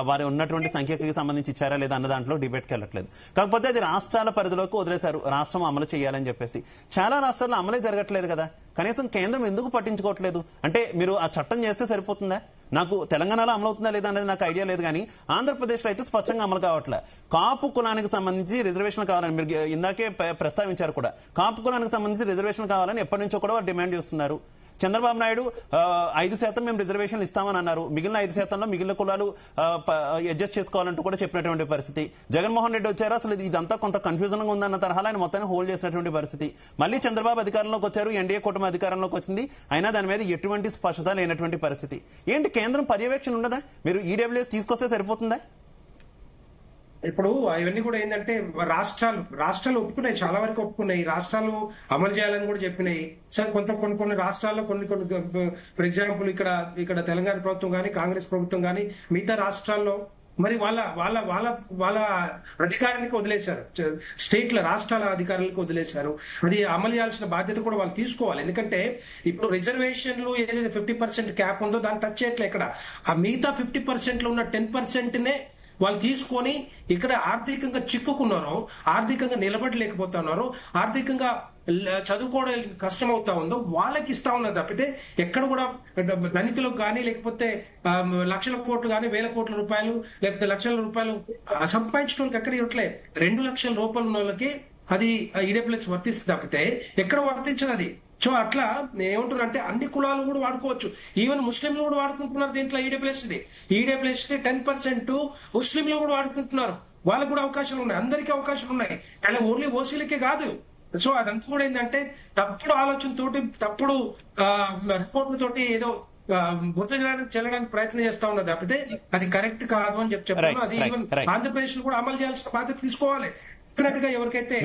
వారి ఉన్నటువంటి సంఖ్యకి సంబంధించి ఇచ్చారా లేదా అన్న దాంట్లో డిబేట్కి వెళ్ళట్లేదు. కాకపోతే అది రాష్ట్రాల పరిధిలోకి వదిలేశారు, రాష్ట్రం అమలు చేయాలని చెప్పేసి. చాలా రాష్ట్రాల్లో అమలే జరగట్లేదు కదా, కనీసం కేంద్రం ఎందుకు పట్టించుకోవట్లేదు? అంటే మీరు ఆ చట్టం చేస్తే సరిపోతుందా? నాకు తెలంగాణలో అమలు అవుతుందా లేదా అనేది నాకు ఐడియా లేదు, కానీ ఆంధ్రప్రదేశ్లో అయితే స్పష్టంగా అమలు కావట్లే. కాపు కులానికి సంబంధించి రిజర్వేషన్ కావాలని మీరు ఇందాకే ప్రస్తావించారు కూడా, కాపు కులానికి సంబంధించి రిజర్వేషన్ కావాలని ఎప్పటి నుంచో కూడా వారు డిమాండ్ చేస్తున్నారు. చంద్రబాబు నాయుడు 5% మేము రిజర్వేషన్లు ఇస్తామని అన్నారు, మిగిలిన 5%లో మిగిలిన కులాలు అడ్జస్ట్ చేసుకోవాలంటూ కూడా చెప్పినటువంటి పరిస్థితి. జగన్మోహన్ రెడ్డి వచ్చారు, అసలు ఇదంతా కొంత కన్ఫ్యూజన్ గా ఉందన్న తరహాలో ఆయన మొత్తాన్ని హోల్డ్ చేసినటువంటి పరిస్థితి. మళ్ళీ చంద్రబాబు అధికారంలోకి వచ్చారు, ఎన్డీఏ కూటమి అధికారంలోకి వచ్చింది, అయినా దాని మీద ఎటువంటి స్పష్టత లేనటువంటి పరిస్థితి. ఏంటి కేంద్రం పర్యవేక్షణ ఉండదా? మీరు ఈడబ్ల్యూఎస్ తీసుకొస్తే సరిపోతుందా? ఇప్పుడు అవన్నీ కూడా ఏంటంటే రాష్ట్రాలు ఒప్పుకున్నాయి, చాలా వరకు ఒప్పుకున్నాయి, రాష్ట్రాలు అమలు చేయాలని కూడా చెప్పినాయి. సో కొన్ని రాష్ట్రాల్లో కొన్ని ఫర్ ఎగ్జాంపుల్ ఇక్కడ తెలంగాణ ప్రభుత్వం కానీ కాంగ్రెస్ ప్రభుత్వం కానీ మిగతా రాష్ట్రాల్లో మరి వాళ్ళ అధికారానికి వదిలేశారు, రాష్ట్రాల అధికారులకు వదిలేశారు. అది అమలు చేయాల్సిన బాధ్యత కూడా వాళ్ళు తీసుకోవాలి. ఎందుకంటే ఇప్పుడు రిజర్వేషన్లు ఏదైతే 50% క్యాప్ ఉందో దాన్ని టచ్ చేయట్లే. ఇక్కడ ఆ మిగతా 50% లో ఉన్న 10%నే వాళ్ళు తీసుకొని ఇక్కడ ఆర్థికంగా చిక్కుకున్నారో, ఆర్థికంగా నిలబడలేకపోతున్నారో, ఆర్థికంగా చదువుకోవడం కష్టం అవుతా ఉందో వాళ్ళకి ఇస్తా ఉన్నది తప్పితే ఎక్కడ కూడా ధనికులకు కానీ లేకపోతే లక్షల కోట్లు కానీ 1000 కోట్ల రూపాయలు లేకపోతే లక్షల రూపాయలు సంపాదించిన వాళ్ళకి ఎక్కడ ఇవ్వట్లే. 2 లక్షల రూపాయలు ఉన్న వాళ్ళకి అది ఈడబ్ల్యూఎస్ వర్తిస్తుంది తప్పితే ఎక్కడ వర్తించదు అది. సో అట్లా నేను ఏమంటున్నా అంటే అన్ని కులాలు కూడా వాడుకోవచ్చు, ఈవెన్ ముస్లింలు కూడా వాడుకుంటున్నారు దీంట్లో. ఈడబ్ల్యూఎస్ 10% ముస్లింలు కూడా వాడుకుంటున్నారు, వాళ్ళకు కూడా అవకాశాలు ఉన్నాయి, అందరికీ అవకాశాలు ఉన్నాయి, కానీ ఓన్లీ ఓసీలకే కాదు. సో అదంతా కూడా ఏంటంటే తప్పుడు ఆలోచనతోటి తప్పుడు రిపోర్ట్లతోటి ఏదో బుద్ధ చెల్లడానికి ప్రయత్నం చేస్తా ఉన్నది తప్పితే అది కరెక్ట్ కాదు అని చెప్తాను. అది ఈవెన్ ఆంధ్రప్రదేశ్ లో కూడా అమలు చేయాల్సిన బాధ్యత తీసుకోవాలి. ఎవరికైతే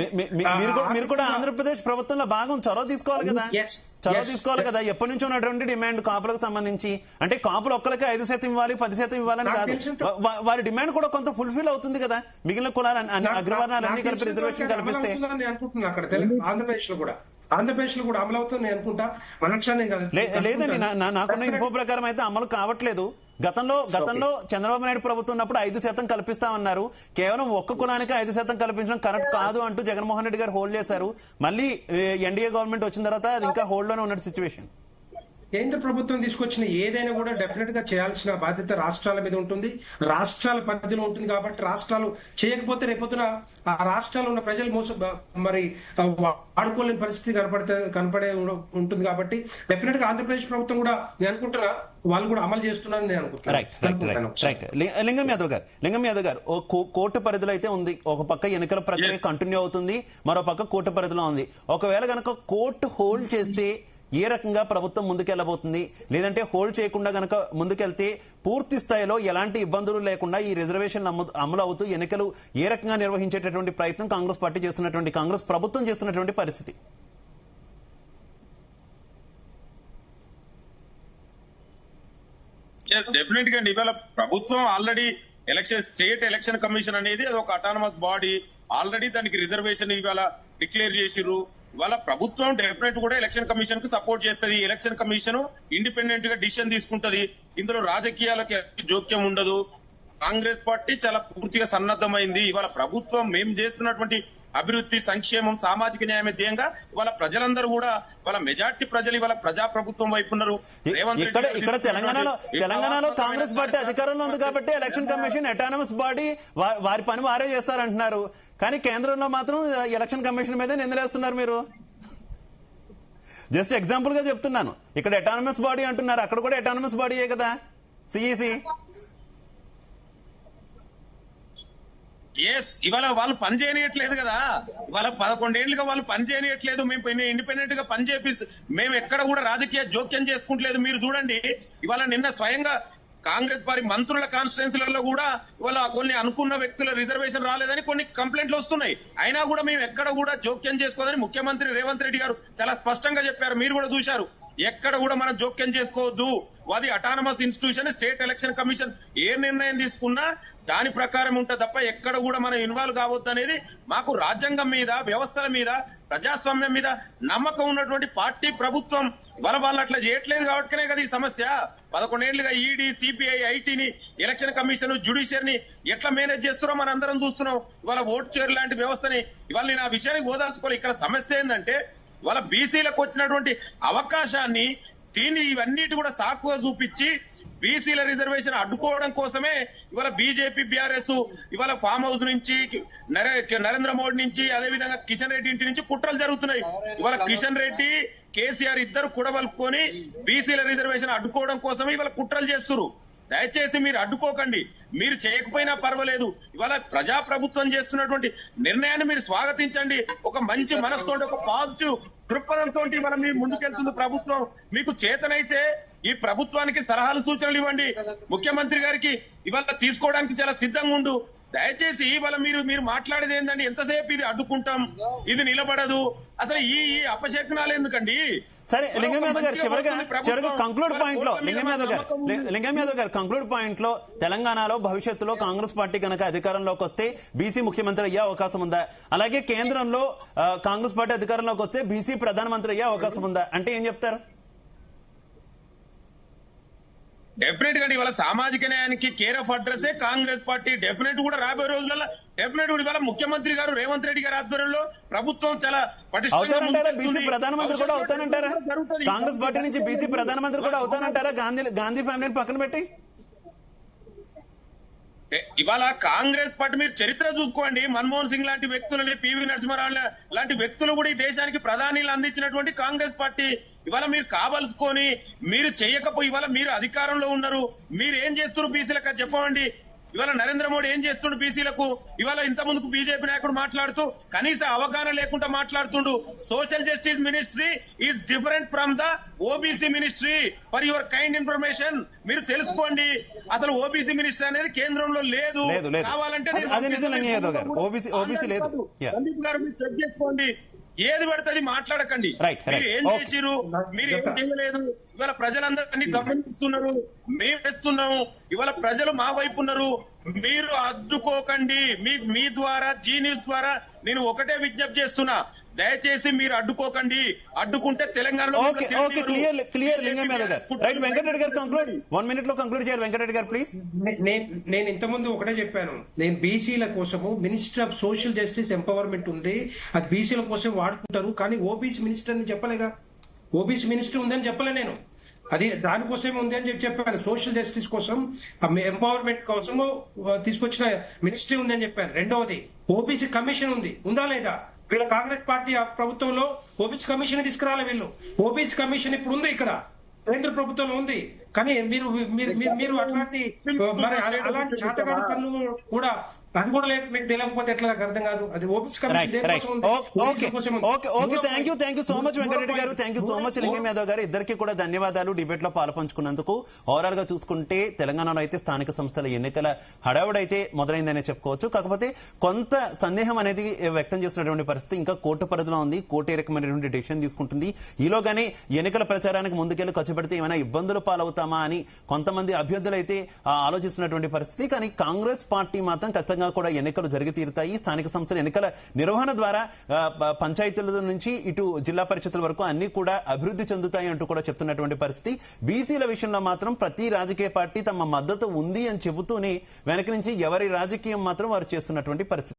మీరు కూడా ఆంధ్రప్రదేశ్ ప్రభుత్వంలో భాగం చొరవ తీసుకోవాలి కదా, ఎప్పటి నుంచో ఉన్నటువంటి డిమాండ్ కాపులకు సంబంధించి. అంటే కాపులు ఒక్కరికి 5% ఇవ్వాలి 10% ఇవ్వాలని కాదు, వారి డిమాండ్ కూడా కొంత ఫుల్ఫిల్ అవుతుంది కదా, మిగిలిన కులాలు అగ్రవర్ణాలన్నీ కలిపి రిజర్వేషన్ కల్పిస్తే. అనుకుంటున్నా అక్కడ ఆంధ్రప్రదేశ్ లో కూడా అమలు అవుతుంది అనుకుంటా. లేదండి, నాకున్న ఇన్ఫో ప్రకారం అయితే అమలు కావట్లేదు. గతంలో చంద్రబాబు నాయుడు ప్రభుత్వం ఉన్నప్పుడు 5% కల్పిస్తామన్నారు, కేవలం ఒక్క కులానికి 5% కల్పించడం కరెక్ట్ కాదు అంటూ జగన్మోహన్ రెడ్డి గారు హోల్డ్ చేశారు. మళ్ళీ ఎన్డీఏ గవర్నమెంట్ వచ్చిన తర్వాత అది ఇంకా హోల్డ్ లోనే ఉన్న సిచ్యువేషన్. కేంద్ర ప్రభుత్వం తీసుకొచ్చిన ఏదైనా కూడా డెఫినెట్ గా చేయాల్సిన బాధ్యత రాష్ట్రాల మీద ఉంటుంది, రాష్ట్రాల పరిధిలో ఉంటుంది. కాబట్టి రాష్ట్రాలు చేయకపోతే రేపొద్దున ఆ రాష్ట్రాలు ఉన్న ప్రజలు మరి వాడుకోలేని పరిస్థితి కనపడే ఉంటుంది. కాబట్టి డెఫినెట్ గా ఆంధ్రప్రదేశ్ ప్రభుత్వం కూడా నేను అనుకుంటున్నా వాళ్ళు కూడా అమలు చేస్తున్నారని నేను అనుకుంటున్నాను. లింగం యాదవ్ గారు కోర్టు పరిధిలో అయితే ఉంది, ఒక పక్క ఎన్నికల ప్రక్రియ కంటిన్యూ అవుతుంది, మరో పక్క కోర్టు పరిధిలో ఉంది. ఒకవేళ కనుక కోర్టు హోల్డ్ చేస్తే ఏ రకంగా ప్రభుత్వం ముందుకెళ్లబోతుంది, లేదంటే హోల్డ్ చేయకుండా గనక ముందుకెళ్తే పూర్తి స్థాయిలో ఎలాంటి ఇబ్బందులు లేకుండా ఈ రిజర్వేషన్ అమలు అవుతూ ఎన్నికలు ఏ రకంగా నిర్వహించేటటువంటి ప్రయత్నం కాంగ్రెస్ పార్టీ చేస్తున్నటువంటి, కాంగ్రెస్ ప్రభుత్వం చేస్తున్నటువంటి పరిస్థితి? డెఫినెట్ గా ఇవాళ ప్రభుత్వం ఆల్రెడీ స్టేట్ ఎలక్షన్ కమిషన్ అనేది అది ఒక అటానమస్ బాడీ, ఆల్రెడీ దానికి రిజర్వేషన్ ఇవాళ డిక్లేర్ చేసిర్రు. ఇవాళ ప్రభుత్వం డెఫినెట్ కూడా ఎలక్షన్ కమిషన్ కు సపోర్ట్ చేస్తుంది. ఎలక్షన్ కమిషన్ ఇండిపెండెంట్ గా డిసిషన్ తీసుకుంటది, ఇందులో రాజకీయాలకి జోక్యం ఉండదు. కాంగ్రెస్ పార్టీ చాలా పూర్తిగా సన్నద్ధమైంది. ఇవాళ ప్రభుత్వం మేము చేస్తున్నటువంటి అభివృద్ధి, సంక్షేమం, సామాజిక న్యాయం ధ్యేయంగా ఇవాళ ప్రజలందరూ కూడా ఇవాళ మెజార్టీ ప్రజలు ఇవాళ ప్రజా ప్రభుత్వం వైపు ఉన్నారు. ఇక్కడ తెలంగాణలో కాంగ్రెస్ పార్టీ అధికారంలో ఉంది కాబట్టి ఎలక్షన్ కమిషన్ అటానమస్ బాడీ, వారి పని వారే చేస్తారంటున్నారు. కానీ కేంద్రంలో మాత్రం ఎలక్షన్ కమిషన్ మీదే నిందలేస్తున్నారు మీరు. జస్ట్ ఎగ్జాంపుల్ గా చెప్తున్నాను, ఇక్కడ అటానమస్ బాడీ అంటున్నారు, అక్కడ కూడా అటానమస్ బాడీయే కదా సిఈసి. ఇవాళ వాళ్ళు పని చేయనియట్లేదు కదా, ఇవాళ 11 ఏళ్లుగా వాళ్ళు పని చేయనియట్లేదు. మేము ఇండిపెండెంట్ గా పని చేపిస్తూ మేము ఎక్కడ కూడా రాజకీయ జోక్యం చేసుకుంటలేదు. మీరు చూడండి, ఇవాళ నిన్న స్వయంగా కాంగ్రెస్ పార్టీ మంత్రుల కాన్స్టిట్యున్సీలలో కూడా ఇవాళ కొన్ని అనుకున్న వ్యక్తుల రిజర్వేషన్ రాలేదని కొన్ని కంప్లైంట్లు వస్తున్నాయి. అయినా కూడా మేము ఎక్కడ కూడా జోక్యం చేసుకోదని ముఖ్యమంత్రి రేవంత్ రెడ్డి గారు చాలా స్పష్టంగా చెప్పారు. మీరు కూడా చూశారు. ఎక్కడ కూడా మనం జోక్యం చేసుకోవద్దు, అది autonomous institution, state election commission ఏ నిర్ణయం తీసుకున్నా దాని ప్రకారం ఉంటుంది తప్ప ఎక్కడ కూడా మనం ఇన్వాల్వ్ కావద్దు అనేది మాకు రాజ్యాంగం మీద, వ్యవస్థల మీద, ప్రజాస్వామ్యం మీద నమ్మకం ఉన్నటువంటి పార్టీ ప్రభుత్వం. వాళ్ళు అట్లా చేయట్లేదు కాబట్టినే కదా ఈ సమస్య. 11 ఏళ్లుగా ఈడీ, సిపిఐ, ఐటీని, ఎలక్షన్ కమిషన్, జ్యుడిషియరీని ఎట్లా మేనేజ్ చేస్తున్నారో మనం అందరం చూస్తున్నాం. ఇవాళ ఓటు చేరు లాంటి వ్యవస్థని ఇవాళ నేను ఆ విషయానికి ఓదాల్చుకోవాలి. ఇక్కడ సమస్య ఏంటంటే వాళ్ళ బీసీలకు వచ్చినటువంటి అవకాశాన్ని దీన్ని ఇవన్నిటి కూడా సాకుగా చూపించి బీసీల రిజర్వేషన్ అడ్డుకోవడం కోసమే ఇవాళ బీజేపీ, బీఆర్ఎస్ ఇవాళ ఫామ్ హౌస్ నుంచి, నరేంద్ర మోడీ నుంచి, అదేవిధంగా కిషన్ రెడ్డి ఇంటి నుంచి కుట్రలు జరుగుతున్నాయి. ఇవాళ కిషన్ రెడ్డి, కేసీఆర్ ఇద్దరు కూడబలుపుకొని బీసీల రిజర్వేషన్ అడ్డుకోవడం కోసమే ఇవాళ కుట్రలు చేస్తున్నారు. దయచేసి మీరు అడ్డుకోకండి. మీరు చేయకపోయినా పర్వాలేదు. ఇవాళ ప్రజాప్రభుత్వం చేస్తున్నటువంటి నిర్ణయాన్ని మీరు స్వాగతించండి. ఒక మంచి మనసుతో, ఒక పాజిటివ్ దృక్పథంతో ఇవాళ మీరు ముందుకెళ్తుంది ప్రభుత్వం. మీకు చేతనైతే ఈ ప్రభుత్వానికి సలహాలు, సూచనలు ఇవ్వండి. ముఖ్యమంత్రి గారికి ఇవాళ తీసుకోవడానికి చాలా సిద్ధంగా ఉండు. దయచేసి ఇవాళ మీరు మాట్లాడేది ఏంటండి? ఎంతసేపు ఇది అడ్డుకుంటాం, ఇది నిలబడదు, అసలు ఈ అపశకునాలు ఎందుకండి? సరే, లింగం యాదవ్ గారు చివరిగా కంక్లూడ్ పాయింట్ లో లింగం యాదవ్ గారు కంక్లూడ్ పాయింట్ లో తెలంగాణలో భవిష్యత్తులో కాంగ్రెస్ పార్టీ కనుక అధికారంలోకి వస్తే బీసీ ముఖ్యమంత్రి అయ్యే అవకాశం ఉందా? అలాగే కేంద్రంలో కాంగ్రెస్ పార్టీ అధికారంలోకి వస్తే బీసీ ప్రధానమంత్రి అయ్యే అవకాశం ఉందా? అంటే ఏం చెప్తారు? డెఫినెట్ గా ఇవాళ సామాజిక న్యాయానికి care of address Congress party. Definite కూడా రాబోయే రోజులలో డెఫినెట్ కూడా ఇవాళ ముఖ్యమంత్రి గారు రేవంత్ రెడ్డి గారి ఆధ్వర్యంలో ప్రభుత్వం చాలా అవుతానంటారా? బీసీ ప్రధానమంత్రి కూడా అవుతానంటారా? కాంగ్రెస్ పార్టీ నుంచి బీసీ ప్రధానమంత్రి కూడా అవుతానంటారా? గాంధీ ఫ్యామిలీని పక్కన పెట్టి ఇవాళ కాంగ్రెస్ పార్టీ మీరు చరిత్ర చూసుకోండి. మన్మోహన్ సింగ్ లాంటి వ్యక్తులని, పివి నరసింహారావు లాంటి వ్యక్తులు కూడా ఈ దేశానికి ప్రధానిలు అందించినటువంటి కాంగ్రెస్ పార్టీ. ఇవాళ మీరు కావలసుకొని మీరు చెయ్యకపోయి ఇవాళ మీరు అధికారంలో ఉన్నారు. మీరు ఏం చేస్తున్నారు బీసీలకు చెప్పండి. ఇవాళ నరేంద్ర మోడీ ఏం చేస్తుండు బీసీలకు? ఇవాళ ఇంత ముందుకు బీజేపీ నాయకుడు మాట్లాడుతూ కనీస అవగాహన లేకుండా మాట్లాడుతుండు. Social justice ministry is different from the OBC ministry. For your kind information మీరు తెలుసుకోండి. అసలు ఓబీసీ మినిస్ట్రీ అనేది కేంద్రంలో లేదు. కావాలంటే సందీప్ గారు మీరు చెక్ చేసుకోండి. ఏది పడుతుంది మాట్లాడకండి. మీరు ఏం చేసిరు, మీరు ఏం చేయలేదు. ఇవాళ ప్రజలందరినీ గమనిస్తున్నారు, మేము వేస్తున్నాము. ఇవాళ ప్రజలు మా వైపు ఉన్నారు. మీరు అడ్డుకోకండి. మీ ద్వారా, జీ న్యూస్ ద్వారా నేను ఒకటే విజ్ఞప్తి చేస్తున్నా, దయచేసి మీరు అడ్డుకోకండి. అడ్డుకుంటే తెలంగాణలో క్లియర్ లింగం యాదవ్ గారు. రైట్, వెంకటరెడ్డి గారు కంక్లూడ్ 1 minute లో కంక్లూడ్ చేయాలి. వెంకటరెడ్డి గారు ప్లీజ్. నేను ఇంతకుముందు ఒకటే చెప్పాను. నేను బీసీల కోసము minister of social justice empowerment ఉంది, అది బీసీల కోసం వాడుకుంటారు. కానీ ఓబీసీ మినిస్టర్ అని చెప్పలేగా. ఓబీసీ మినిస్టర్ ఉందని చెప్పలే నేను. అది దానికోసమే ఉంది అని చెప్పాను. సోషల్ జస్టిస్ కోసం, ఎంపవర్మెంట్ కోసము తీసుకొచ్చిన మినిస్ట్రీ ఉంది అని చెప్పాను. రెండవది ఓబీసీ కమిషన్ ఉందా లేదా? వీళ్ళ కాంగ్రెస్ పార్టీ ప్రభుత్వంలో ఓబీసీ కమిషన్ తీసుకురాలే వీళ్ళు. ఓబీసీ కమిషన్ ఇప్పుడు ఉంది, ఇక్కడ కేంద్ర ప్రభుత్వంలో ఉంది. కానీ మీరు అట్లాంటి చాతగాడు పనులు కూడా అది కూడా లేదు. మీకు తెలియకపోతే ఎట్లా నాకు అర్థం కాదు. అది OBC commission thank you so much Venkatareddy garu. Thank you so much లింగం యాదవ్ గారు. ఇద్దరికి కూడా ధన్యవాదాలు డిబేట్ లో పాల్పంచుకున్నందుకు. ఓవరాల్ గా చూసుకుంటే తెలంగాణలో అయితే స్థానిక సంస్థల ఎన్నికల హడావుడైతే మొదలైందనే చెప్పుకోవచ్చు. కాకపోతే కొంత సందేహం అనేది వ్యక్తం చేస్తున్నటువంటి పరిస్థితి. ఇంకా కోర్టు పరిధిలో ఉంది. కోర్టు ఏ రకమైనటువంటి డెసిషన్ తీసుకుంటుంది. ఈలోగానే ఎన్నికల ప్రచారానికి ముందుకెళ్లి ఖర్చు పెడితే ఏమైనా ఇబ్బందులు పాలవుతామా అని కొంతమంది అభ్యర్థులు అయితే ఆలోచిస్తున్నటువంటి పరిస్థితి. కానీ కాంగ్రెస్ పార్టీ మాత్రం ఖచ్చితంగా కూడా ఎన్నికలు జరిగి తీరుతాయి. స్థానిక సంస్థల ఎన్నికల నిర్వహణ ద్వారా పంచాయతీల నుంచి ఇటు జిల్లా పరిషత్తుల వరకు అన్ని కూడా అభివృద్ధి చెందుతాయి అంటూ కూడా చెప్తున్నటువంటి పరిస్థితి. బీసీల విషయంలో మాత్రం ప్రతి రాజకీయ పార్టీ తమ మద్దతు ఉంది అని చెబుతూనే వెనక నుంచి ఎవరి రాజకీయం మాత్రం వారు చేస్తున్నటువంటి పరిస్థితి.